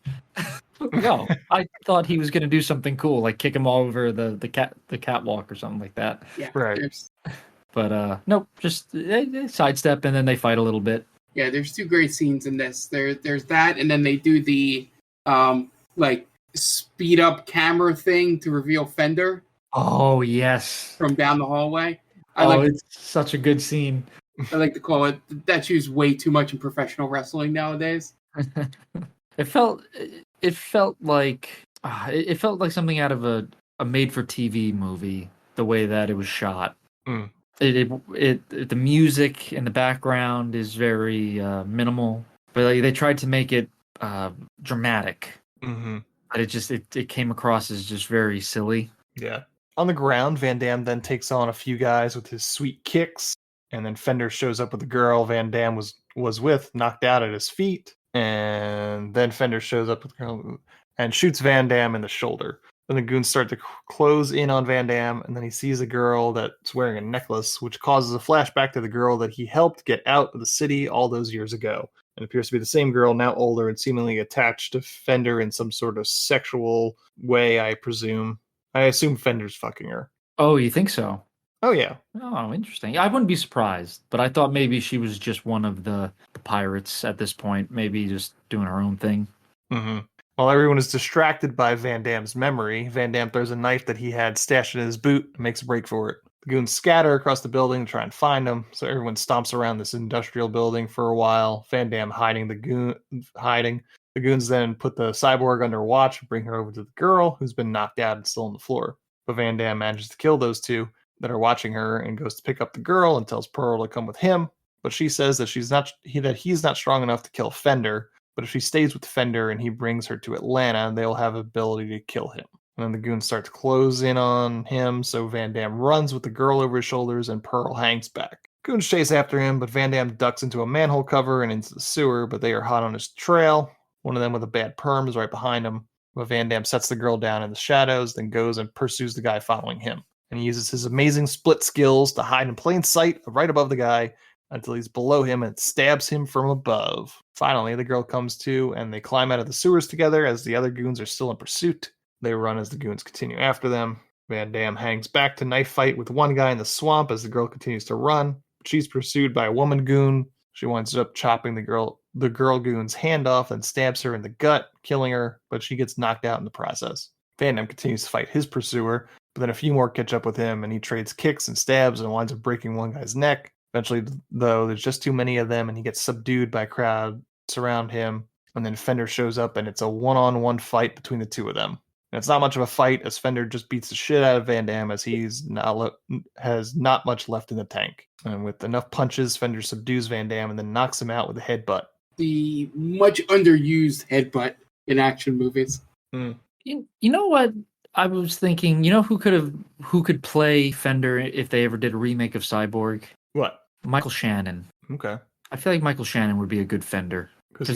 No, I thought he was going to do something cool, like kick him all over the catwalk or something like that. Yeah, right. But nope, just they sidestep, and then they fight a little bit. Yeah, there's two great scenes in this. There's that, and then they do the speed up camera thing to reveal Fender. Oh yes, from down the hallway. It's such a good scene. I like to call it, that's used way too much in professional wrestling nowadays. It felt like something out of a made-for-TV movie. The way that it was shot, the music in the background is very minimal, but they tried to make it dramatic. Mm-hmm. But it came across as just very silly. Yeah. On the ground, Van Damme then takes on a few guys with his sweet kicks. And then Fender shows up with the girl Van Damme was with, knocked out at his feet. And then Fender shows up with the girl and shoots Van Damme in the shoulder. Then the goons start to close in on Van Damme, and then he sees a girl that's wearing a necklace, which causes a flashback to the girl that he helped get out of the city all those years ago. And appears to be the same girl, now older and seemingly attached to Fender in some sort of sexual way, I presume. I assume Fender's fucking her. Oh, you think so? Oh, yeah. Oh, interesting. I wouldn't be surprised, but I thought maybe she was just one of the pirates at this point, maybe just doing her own thing. Mm-hmm. While everyone is distracted by Van Damme's memory, Van Damme throws a knife that he had stashed in his boot and makes a break for it. The goons scatter across the building to try and find him, so everyone stomps around this industrial building for a while, Van Damme hiding. The goons then put the cyborg under watch and bring her over to the girl, who's been knocked out and still on the floor. But Van Damme manages to kill those two that are watching her and goes to pick up the girl and tells Pearl to come with him. But she says that he's not strong enough to kill Fender, but if she stays with Fender and he brings her to Atlanta, they'll have the ability to kill him. And then the goons start to close in on him, so Van Damme runs with the girl over his shoulders and Pearl hangs back. Goons chase after him, but Van Damme ducks into a manhole cover and into the sewer, but they are hot on his trail. One of them with a bad perm is right behind him. But Van Damme sets the girl down in the shadows, then goes and pursues the guy following him. And he uses his amazing split skills to hide in plain sight right above the guy until he's below him and stabs him from above. Finally, the girl comes to, and they climb out of the sewers together as the other goons are still in pursuit. They run as the goons continue after them. Van Damme hangs back to knife fight with one guy in the swamp as the girl continues to run. She's pursued by a woman goon. She winds up chopping the girl goon's hand off and stabs her in the gut, killing her, but she gets knocked out in the process. Van Damme continues to fight his pursuer, but then a few more catch up with him, and he trades kicks and stabs and winds up breaking one guy's neck. Eventually, though, there's just too many of them, and he gets subdued by a crowd surround him. And then Fender shows up, and it's a one-on-one fight between the two of them. And it's not much of a fight, as Fender just beats the shit out of Van Damme, as has not much left in the tank. And with enough punches, Fender subdues Van Damme and then knocks him out with a headbutt. The much underused headbutt in action movies. You know what I was thinking? You know who could play Fender if they ever did a remake of Cyborg? What? Michael Shannon. Okay. I feel like Michael Shannon would be a good Fender. Because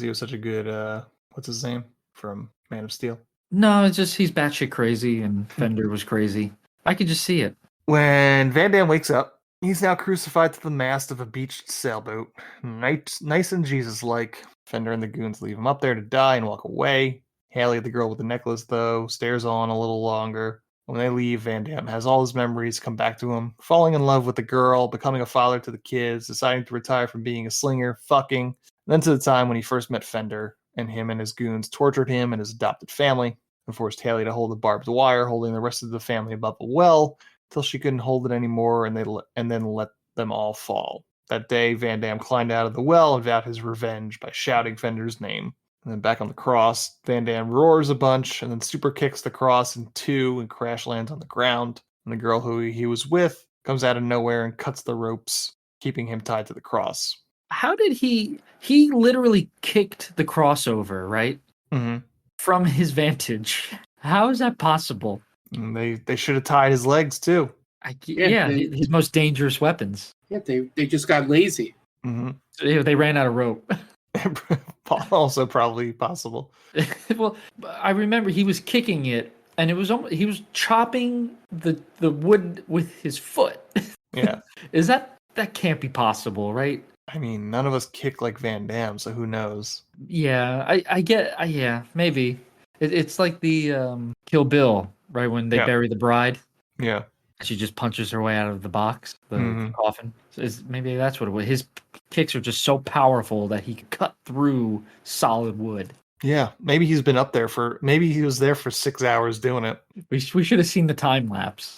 he was such a good What's his name from Man of Steel? No, it's just he's batshit crazy, and Fender was crazy. I could just see it. When Van Damme wakes up, he's now crucified to the mast of a beached sailboat. Nice and Jesus-like. Fender and the goons leave him up there to die and walk away. Haley, the girl with the necklace, though, stares on a little longer. When they leave, Van Damme has all his memories come back to him, falling in love with the girl, becoming a father to the kids, deciding to retire from being a slinger, fucking, and then to the time when he first met Fender, and him and his goons tortured him and his adopted family, and forced Haley to hold the barbed wire, holding the rest of the family above a well, till she couldn't hold it anymore, and then let them all fall. That day, Van Damme climbed out of the well and vowed his revenge by shouting Fender's name. And then back on the cross, Van Damme roars a bunch and then super kicks the cross in two and crash lands on the ground. And the girl who he was with comes out of nowhere and cuts the ropes, keeping him tied to the cross. How did he literally kicked the crossover, right? Mm-hmm. From his vantage. How is that possible? And they should have tied his legs too. His most dangerous weapons. Yeah, they just got lazy. Mm-hmm. They ran out of rope. Also probably possible. Well, I remember he was kicking it, and it was he was chopping the wood with his foot. Yeah. That can't be possible, right? I mean, none of us kick like Van Damme, so who knows? Yeah, I get. Yeah, maybe it's like the Kill Bill, right? When they bury the bride. Yeah. She just punches her way out of the box, the coffin. So maybe that's what it was. His kicks are just so powerful that he could cut through solid wood. Yeah, maybe he's been up there maybe he was there for 6 hours doing it. We should have seen the time lapse.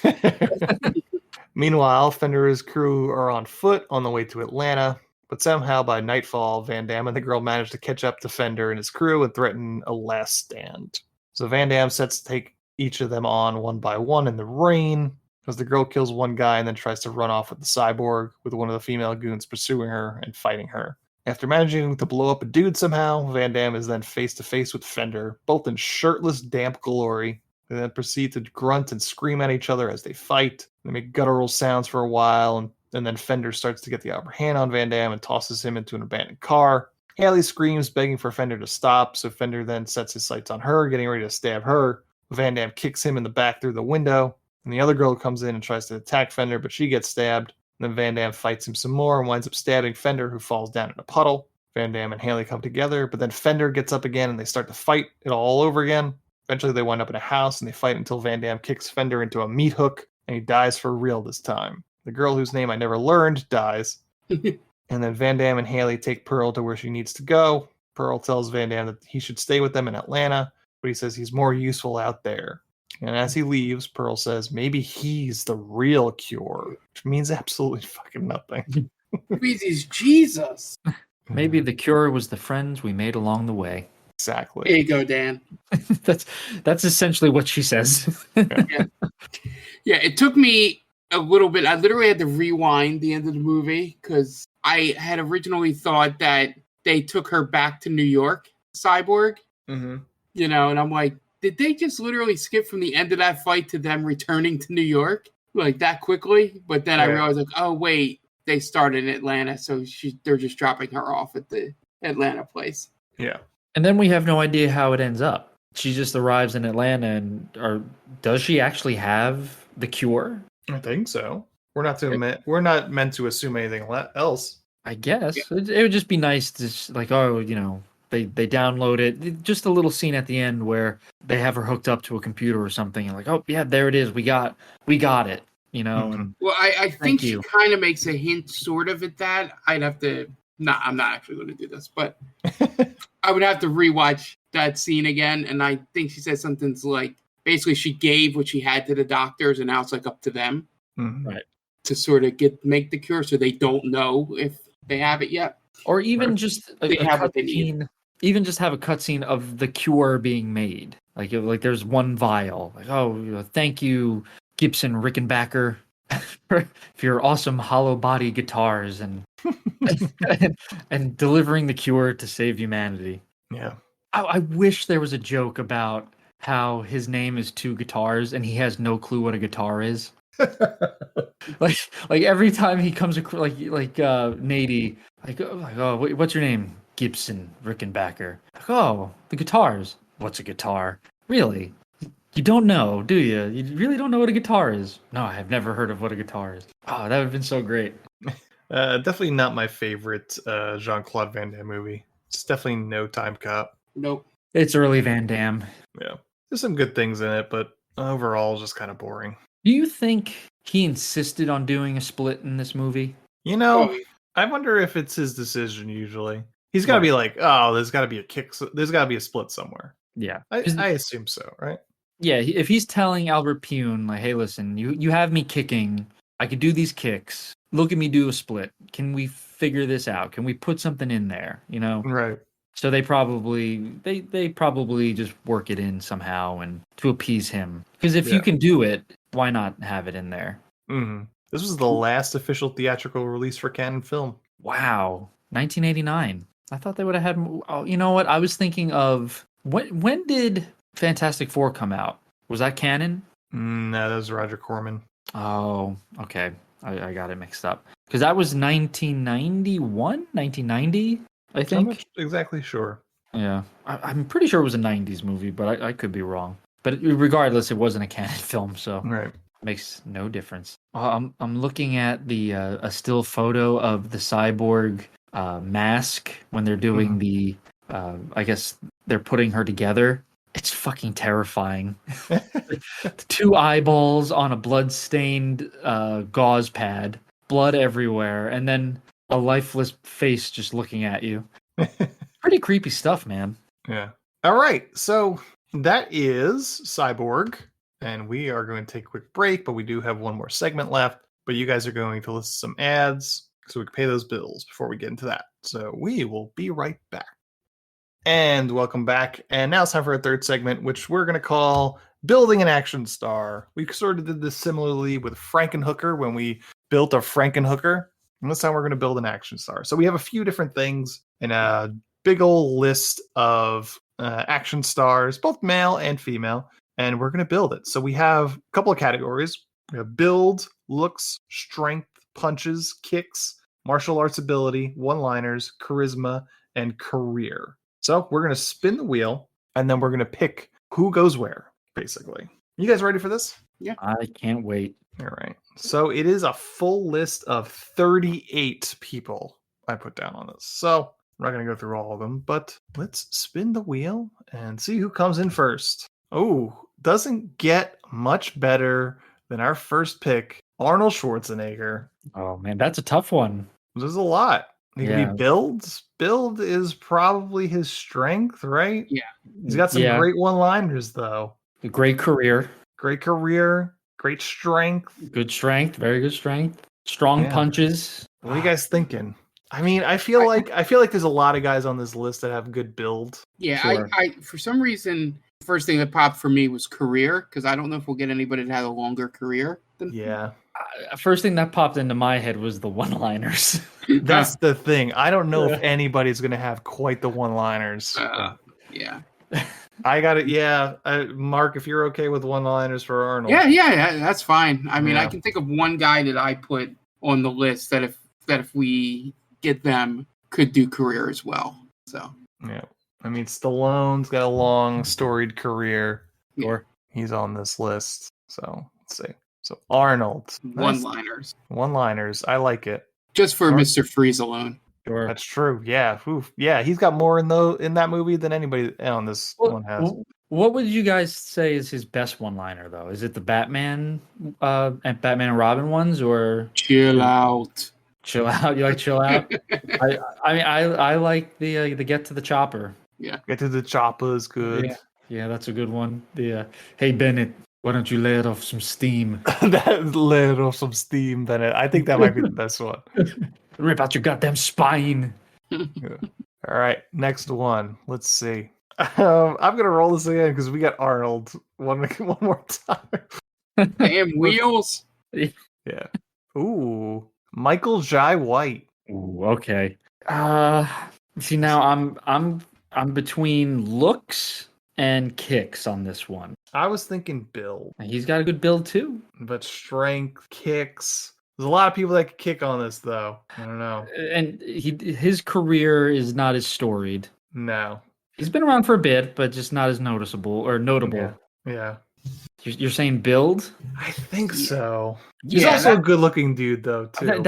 Meanwhile, Fender and his crew are on foot on the way to Atlanta, but somehow by nightfall, Van Damme and the girl manage to catch up to Fender and his crew and threaten a last stand. So Van Damme sets to take each of them on one by one in the rain, because the girl kills one guy and then tries to run off with the cyborg, with one of the female goons pursuing her and fighting her. After managing to blow up a dude somehow, Van Damme is then face to face with Fender, both in shirtless, damp glory. They then proceed to grunt and scream at each other as they fight. They make guttural sounds for a while, and then Fender starts to get the upper hand on Van Damme and tosses him into an abandoned car. Haley screams, begging for Fender to stop, so Fender then sets his sights on her, getting ready to stab her. Van Damme kicks him in the back through the window, and the other girl comes in and tries to attack Fender, but she gets stabbed. And then Van Damme fights him some more and winds up stabbing Fender, who falls down in a puddle. Van Damme and Haley come together, but then Fender gets up again and they start to fight it all over again. Eventually they wind up in a house and they fight until Van Damme kicks Fender into a meat hook, and he dies for real this time. The girl whose name I never learned dies. And then Van Damme and Haley take Pearl to where she needs to go. Pearl tells Van Damme that he should stay with them in Atlanta, but he says he's more useful out there. And as he leaves, Pearl says maybe he's the real cure, which means absolutely fucking nothing. It means he's Jesus. Maybe the cure was the friends we made along the way. Exactly. There you go, Dan. That's essentially what she says. Yeah, it took me a little bit. I literally had to rewind the end of the movie because I had originally thought that they took her back to New York, Cyborg. Mm-hmm. You know, and I'm like, did they just literally skip from the end of that fight to them returning to New York like that quickly? But then I realized, like, oh wait, they started in Atlanta, so they're just dropping her off at the Atlanta place. Yeah. And then we have no idea how it ends up. She just arrives in Atlanta, and does she actually have the cure? I think so. We're not meant to assume anything else. I guess it would just be nice to like, oh, you know, they download it. Just a little scene at the end where they have her hooked up to a computer or something, and like, oh yeah, there it is. We got it. You know. Mm-hmm. And well, I think she kind of makes a hint, sort of, at that. I'd have to. No, I'm not actually going to do this, but I would have to rewatch that scene again. And I think she said something like, basically, she gave what she had to the doctors, and now it's like up to them, right, to sort of make the cure, so they don't know if they have it yet, or even just a cutscene. Even just have a cutscene of the cure being made. Like there's one vial. Like, oh, thank you, Gibson Rickenbacker, for your awesome hollow body guitars and and delivering the cure to save humanity. Yeah. I wish there was a joke about how his name is Two Guitars and he has no clue what a guitar is. like every time he comes across like Nady, like, oh, what's your name? Gibson, Rickenbacker. Like, oh, the guitars. What's a guitar? Really? You don't know, do you? You really don't know what a guitar is? No, I have never heard of what a guitar is. Oh, that would have been so great. Definitely not my favorite Jean-Claude Van Damme movie. It's definitely No Time Cop. Nope. It's early Van Damme. Yeah. There's some good things in it, but overall, it's just kind of boring. Do you think he insisted on doing a split in this movie? You know, I wonder if it's his decision usually. He's got to be like, oh, there's got to be a kick. There's got to be a split somewhere. Yeah. I assume so, right? Yeah, if he's telling Albert Pyun, like, hey, listen, you have me kicking. I could do these kicks. Look at me do a split. Can we figure this out? Can we put something in there? You know? Right. So they probably just work it in somehow and to appease him. Because if you can do it, why not have it in there? Mm-hmm. This was the last official theatrical release for Canon Film. Wow, 1989. I thought they would have had. Oh, you know what? I was thinking of when did Fantastic Four come out? Was that canon? No, that was Roger Corman. Oh, okay. I got it mixed up. Because that was 1991, 1990, I think. I'm not exactly sure. Yeah. I'm pretty sure it was a 90s movie, but I could be wrong. But regardless, it wasn't a canon film, so right. Makes no difference. I'm looking at the a still photo of the Cyborg mask when they're doing the I guess they're putting her together. It's fucking terrifying. Two eyeballs on a blood-stained gauze pad, blood everywhere, and then a lifeless face just looking at you. Pretty creepy stuff, man. Yeah. All right. So that is Cyborg. And we are going to take a quick break, but we do have one more segment left. But you guys are going to listen to some ads so we can pay those bills before we get into that. So we will be right back. And welcome back. And now it's time for a third segment, which we're going to call Building an Action Star. We sort of did this similarly with Frankenhooker when we built a Frankenhooker. And this time we're going to build an action star. So we have a few different things in a big old list of action stars, both male and female. And we're going to build it. So we have a couple of categories. We have build, looks, strength, punches, kicks, martial arts ability, one-liners, charisma, and career. So we're going to spin the wheel, and then we're going to pick who goes where, basically. You guys ready for this? Yeah. I can't wait. All right. So it is a full list of 38 people I put down on this. So I'm not going to go through all of them, but let's spin the wheel and see who comes in first. Oh, doesn't get much better than our first pick, Arnold Schwarzenegger. Oh, man, that's a tough one. There's a lot. He can be builds. Build is probably his strength, right? Yeah. He's got some great one-liners, though. A great career. Great career. Great strength. Good strength. Very good strength. Strong punches. What are you guys thinking? I mean, I feel like there's a lot of guys on this list that have good build. Yeah, Sure. I for some reason, the first thing that popped for me was career, because I don't know if we'll get anybody that had a longer career than Yeah. First thing that popped into my head was the one-liners. That's the thing. I don't know if anybody's going to have quite the one-liners. Yeah. I got it. Yeah. Mark, if you're okay with one-liners for Arnold. Yeah, that's fine. I mean, Yeah. I can think of one guy that I put on the list that if we get them could do career as well. So Yeah. I mean, Stallone's got a long, storied career. Sure. He's on this list. So let's see. So Arnold. one-liners. One-liners. I like it. Just for Sure. Mr. Freeze alone. Sure. That's true. Yeah. Oof. Yeah. He's got more in that movie than anybody on this one has. What would you guys say is his best one-liner, though? Is it the Batman and Batman and Robin ones, or Chill out? Chill out. You like chill out? I like the get to the chopper. Yeah. Get to the chopper is good. Yeah, that's a good one. Hey Bennett, why don't you let off some steam? That let off some steam, Bennett. I think that might be the best one. Rip out your goddamn spine. Yeah. All right, next one. Let's see. I'm gonna roll this again because we got Arnold one more time. Damn wheels. Yeah. Ooh, Michael Jai White. Ooh, okay. See, now I'm between looks and kicks on this one. I was thinking build. He's got a good build too. But strength, kicks. There's a lot of people that could kick on this, though. I don't know. And his career is not as storied. No. He's been around for a bit, but just not as noticeable or notable. Yeah. You're saying build? I think so. He's Yeah, also a good-looking dude, though, too.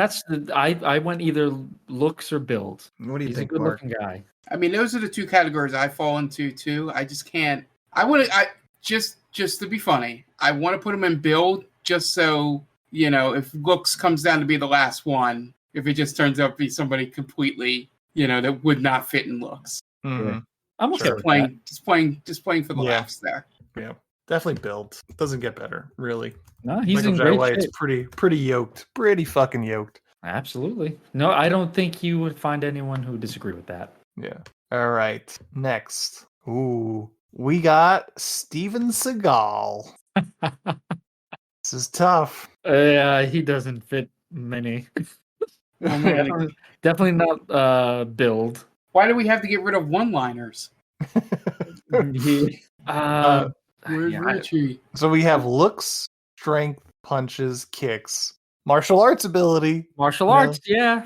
I went either looks or build. What do you He's think, a Mark? good-looking guy. I mean, those are the two categories I fall into too. I just can't. I just to be funny. I want to put him in build just so if looks comes down to be the last one. If it just turns out to be somebody completely that would not fit in looks. Mhm. I'm okay with that. Just playing for the laughs there. Yeah, definitely build. Doesn't get better, really. No, he's Michael in Jai great White's shape. pretty yoked. Pretty fucking yoked. Absolutely. No, I don't think you would find anyone who would disagree with that. Yeah. All right. Next. Ooh. We got Steven Seagal. This is tough. He doesn't fit many. Definitely not build. Why do we have to get rid of one-liners? Where's Richie? So we have looks, strength, punches, kicks, martial arts ability. Martial arts, yeah.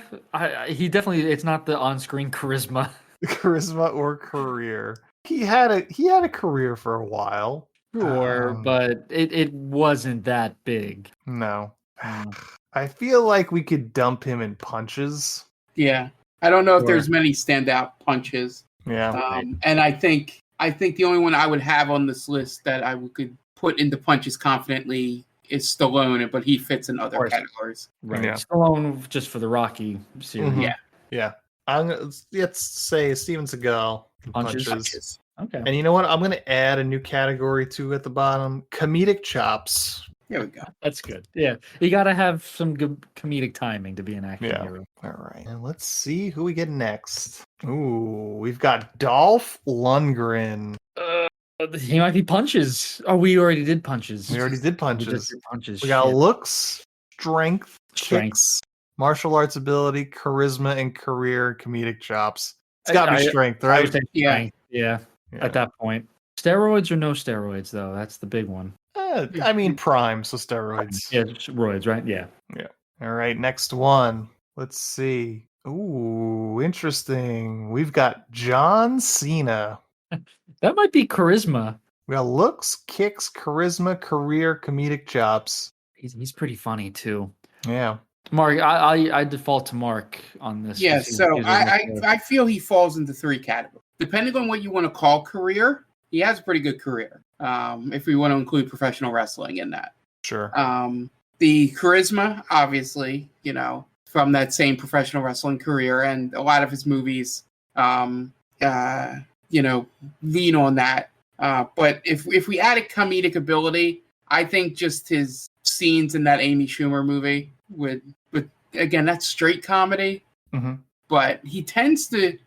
He definitely. It's not the on-screen charisma. Charisma or career. He had a career for a while. Sure, but it wasn't that big. No. I feel like we could dump him in punches. Yeah, I don't know if there's many standout punches. Yeah, and I think the only one I would have on this list that I could put into punches confidently is Stallone, but he fits in other categories. Right, yeah. Stallone just for the Rocky series. Mm-hmm. Yeah. Let's say Steven Seagal punches. Okay. And you know what? I'm going to add a new category too at the bottom: comedic chops. There we go. That's good. Yeah, you got to have some good comedic timing to be an action hero. All right, and let's see who we get next. Ooh, we've got Dolph Lundgren. He might be punches. Oh, we already did punches. We already did punches. We just did punches. We got looks, strength, kicks, martial arts ability, charisma, and career comedic chops. It's got to be strength, right? Yeah. At that point, steroids or no steroids, though. That's the big one. I mean, prime, so steroids. Yeah, steroids, right? Yeah. Yeah. All right, next one. Let's see. Ooh, interesting. We've got John Cena. That might be charisma. We got looks, kicks, charisma, career, comedic chops. He's pretty funny too. Yeah. Mark, I default to Mark on this. Yeah, so I feel he falls into three categories. Depending on what you want to call career, he has a pretty good career. If we want to include professional wrestling in that. Sure. The charisma, obviously, from that same professional wrestling career, and a lot of his movies, lean on that. But if we added comedic ability, I think just his scenes in that Amy Schumer movie would again, that's straight comedy. Mm-hmm. But he tends to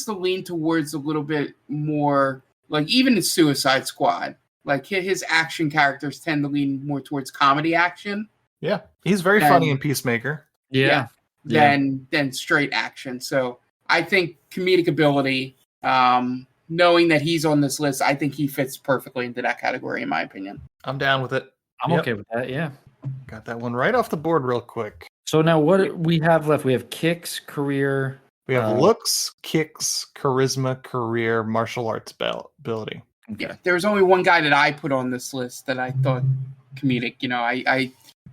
lean towards a little bit more, like even in Suicide Squad, like his action characters tend to lean more towards comedy action. Yeah, he's very funny in Peacemaker. Yeah. Than straight action. So I think comedic ability, knowing that he's on this list, I think he fits perfectly into that category, in my opinion. I'm down with it. I'm okay with that. Yeah. Got that one right off the board real quick. So now what we have left? We have kicks, career. We have looks, kicks, charisma, career, martial arts ability. Yeah, there's only one guy that I put on this list that I thought comedic.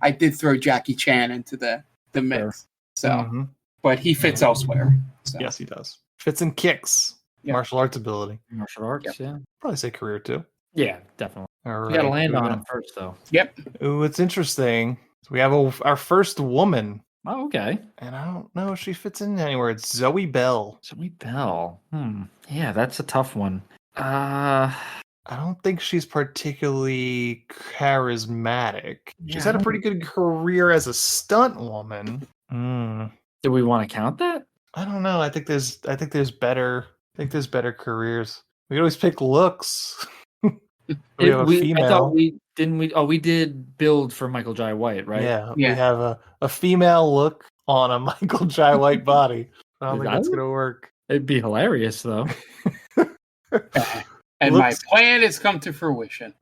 I did throw Jackie Chan into the mix. So, but he fits elsewhere. So. Yes, he does. Fits in kicks, martial arts ability. Martial arts, yeah. Probably say career too. Yeah, definitely. All right. We got to land on him first, though. Yep. Ooh, it's interesting. So we have our first woman. Oh, okay. And I don't know if she fits in anywhere. It's Zoe Bell. Zoe Bell. Yeah, that's a tough one. I don't think she's particularly charismatic. She's had a pretty good career as a stunt woman. Do we want to count that? I don't know. I think there's better careers. We always pick looks. We have a female. I thought we did build for Michael Jai White, right? Yeah. We have a female look on a Michael Jai White body. I don't think that's gonna work. It'd be hilarious though. And my plan has come to fruition.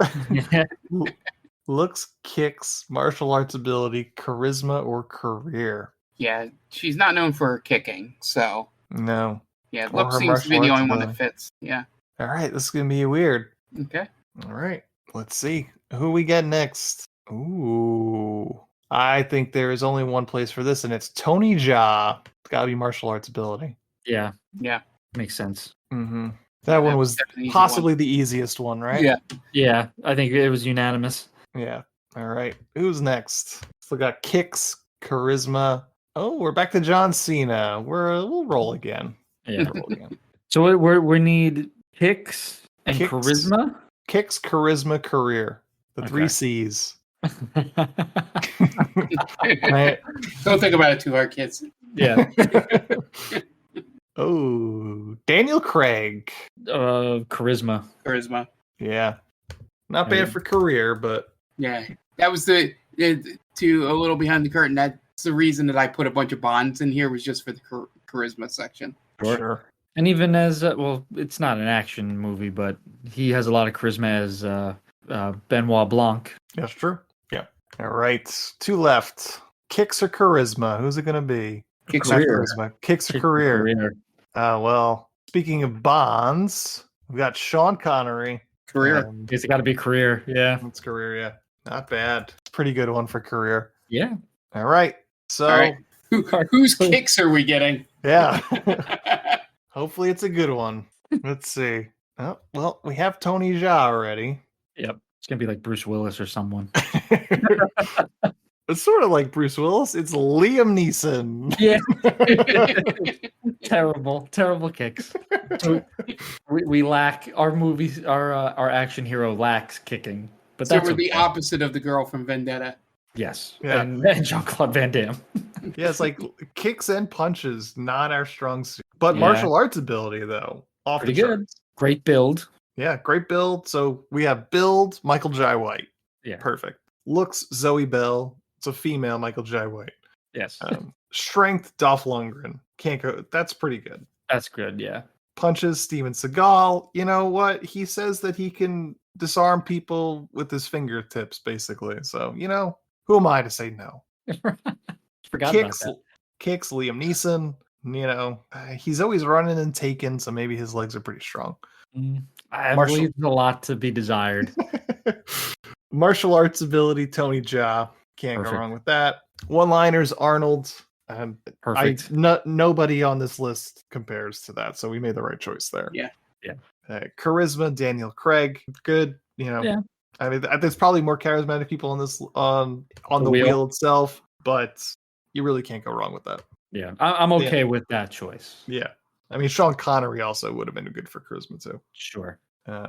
Looks, kicks, martial arts ability, charisma, or career. Yeah, she's not known for her kicking, so No. yeah, Or look her seems to be martial the arts only one that ability. fits. Yeah. All right, this is gonna be weird. Okay. All right, let's see who we get next. Ooh, I think there is only one place for this, and it's Tony Jaa. It's gotta be martial arts ability. Yeah, Yeah. makes sense. Mm-hmm. That one was definitely the easy possibly the easiest one, right? Yeah. Yeah, I think it was unanimous. Yeah. All right. Who's next? So we got kicks, charisma. Oh, we're back to John Cena. We'll roll again. Yeah. Roll again. So we need kicks and Kicks. charisma. Kicks, charisma, career. The three Okay. C's. Don't think about it too hard, kids. Yeah. Oh, Daniel Craig. Charisma. Charisma. Yeah. Not bad for career, but Yeah, that was to a little behind the curtain. That's the reason that I put a bunch of Bonds in here was just for the charisma section. sure. And even as well, it's not an action movie, but he has a lot of charisma as Benoit Blanc. That's true. Yeah. All right. Two left. Kicks or charisma? Who's it going to be? Kicks Not or charisma. Kicks or career? Well, speaking of Bonds, we've got Sean Connery. Career. It's got to be career. Yeah. It's career, yeah. Not bad. Pretty good one for career. Yeah. All right. So, All right. Whose kicks are we getting? yeah. Hopefully it's a good one. Let's see. Oh, well, we have Tony Jaa already. Yep. It's going to be like Bruce Willis or someone. It's sort of like Bruce Willis. It's Liam Neeson. Yeah. Terrible kicks. So we lack our movies. Our action hero lacks kicking, but So that's we're the okay. opposite of the girl from Vendetta. Yes. Yeah. And Jean-Claude Van Damme. Yeah, it's like kicks and punches, not our strong suit. But Yeah. martial arts ability, though, off Pretty the good. charts. Great build. Yeah, great build. So we have build Michael Jai White. Yeah. Perfect. Looks Zoe Bell. It's a female Michael Jai White. Yes. Strength Dolph Lundgren. Can't go. That's pretty good. That's good. Yeah. Punches Steven Seagal. You know what? He says that he can disarm people with his fingertips, basically. So, who am I to say no? Forgot Kicks, about kicks Liam Neeson. He's always running and taking, so maybe his legs are pretty strong. that. I Martial- believe a lot to be desired. Martial arts ability, Tony Jaa. Can't Perfect. go wrong with that. One-liners, Arnold. Perfect. Nobody on this list compares to that, so we made the right choice there. Yeah. Yeah. Charisma, Daniel Craig. Good. Yeah. I mean, there's probably more charismatic people on this on the wheel. wheel itself, but you really can't go wrong with that. Yeah. I'm okay with that choice. Yeah. I mean, Sean Connery also would have been good for charisma too. Sure.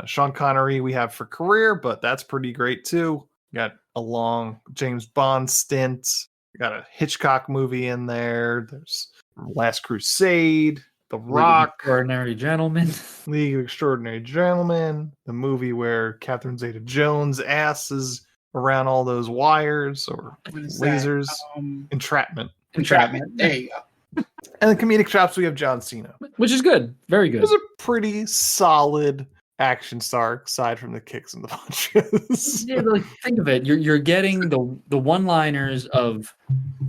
Sean Connery we have for career, but that's pretty great too. Got a long James Bond stint. We got a Hitchcock movie in there. There's Last Crusade, The Rock, Extraordinary Gentleman. League of Extraordinary Gentlemen, the movie where Catherine Zeta-Jones' ass is around all those wires or What is lasers. that? Entrapment. Entrapment. There you go. And the comedic chops, we have John Cena. Which is good. Very It good. was a pretty solid action star, aside from the kicks and the punches. Yeah, like, think of it. You're getting the one-liners of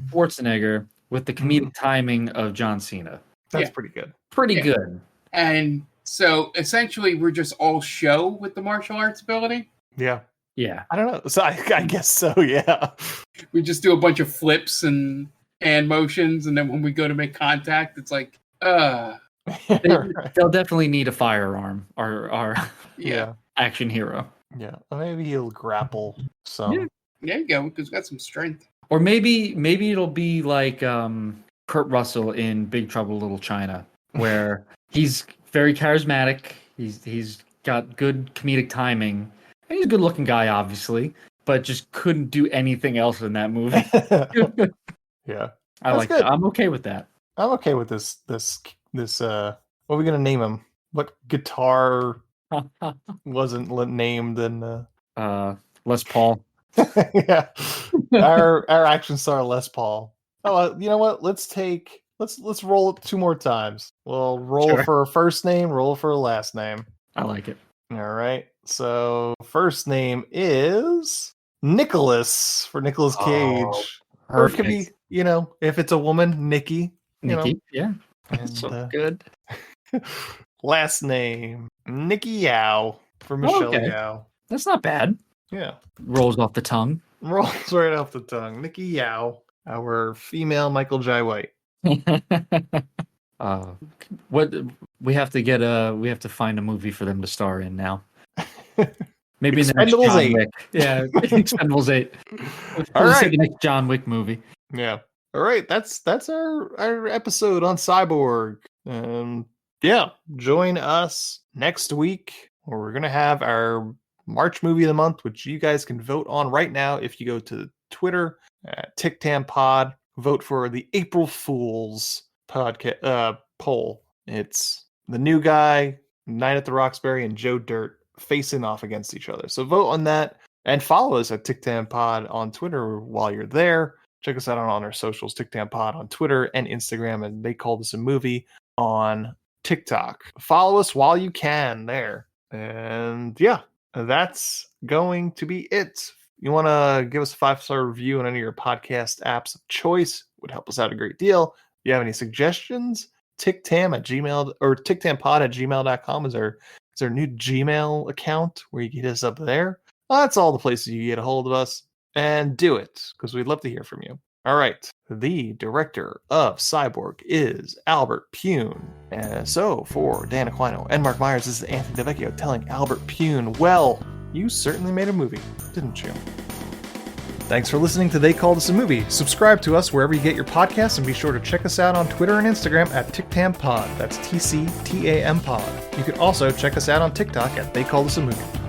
Schwarzenegger with the comedic timing of John Cena. That's Yeah. pretty good. Pretty Yeah. good. And so essentially, we're just all show with the martial arts ability. Yeah. Yeah. I don't know. So I guess so, yeah. We just do a bunch of flips and motions, and then when we go to make contact, it's like, They'll definitely need a firearm. Our Yeah. action hero. Yeah. Well, maybe he'll grapple some. Yeah. There you go, because got some strength. Or maybe it'll be like Kurt Russell in Big Trouble Little China, where he's very charismatic. He's got good comedic timing, and he's a good-looking guy, obviously, but just couldn't do anything else in that movie. Yeah. I That's like good. that. I'm okay with that. I'm okay with this what are we gonna name him? What guitar wasn't named in Les Paul. yeah. Our action star Les Paul. Oh, you know what? Let's roll it 2 more times. We'll roll Sure. for a first name, roll for a last name. I like it. All right. So first name is Nicholas for Nicolas Cage. Or it could be, if it's a woman, Nikki. Nikki, yeah. And, so good. Last name, Nikki Yao for Michelle Yao. That's not bad. Yeah. Rolls off the tongue. Rolls right off the tongue. Nikki Yao, our female Michael Jai White. What we have to find a movie for them to star in now. Maybe in the next Expendables John 8. Wick. Yeah, Expendables 8. All right. The next John Wick movie. Yeah. All right. That's our episode on Cyborg. Join us next week where we're gonna have our March movie of the month, which you guys can vote on right now if you go to Twitter at TickTamPod. Vote for the April Fool's podcast poll. It's the new guy, Night at the Roxbury, and Joe Dirt facing off against each other. So vote on that and follow us at TickTamPod on Twitter while you're there. Check us out on our socials, TickTamPod on Twitter and Instagram, and They Call This a Movie on TikTok. Follow us while you can there. And that's going to be it. You want to give us a 5-star review on any of your podcast apps of choice, would help us out a great deal. If you have any suggestions, ticktampod@gmail.com is our new Gmail account where you can hit us up there. Well, that's all the places you get a hold of us. And do it, because we'd love to hear from you. All right. The director of Cyborg is Albert Pyun. So for Dan Aquino and Mark Myers, this is Anthony DeVecchio telling Albert Pyun, well, you certainly made a movie, didn't you? Thanks for listening to They Call This a Movie. Subscribe to us wherever you get your podcasts, and be sure to check us out on Twitter and Instagram at TickTamPod. That's TCTAM Pod. You can also check us out on TikTok at They Call This a Movie.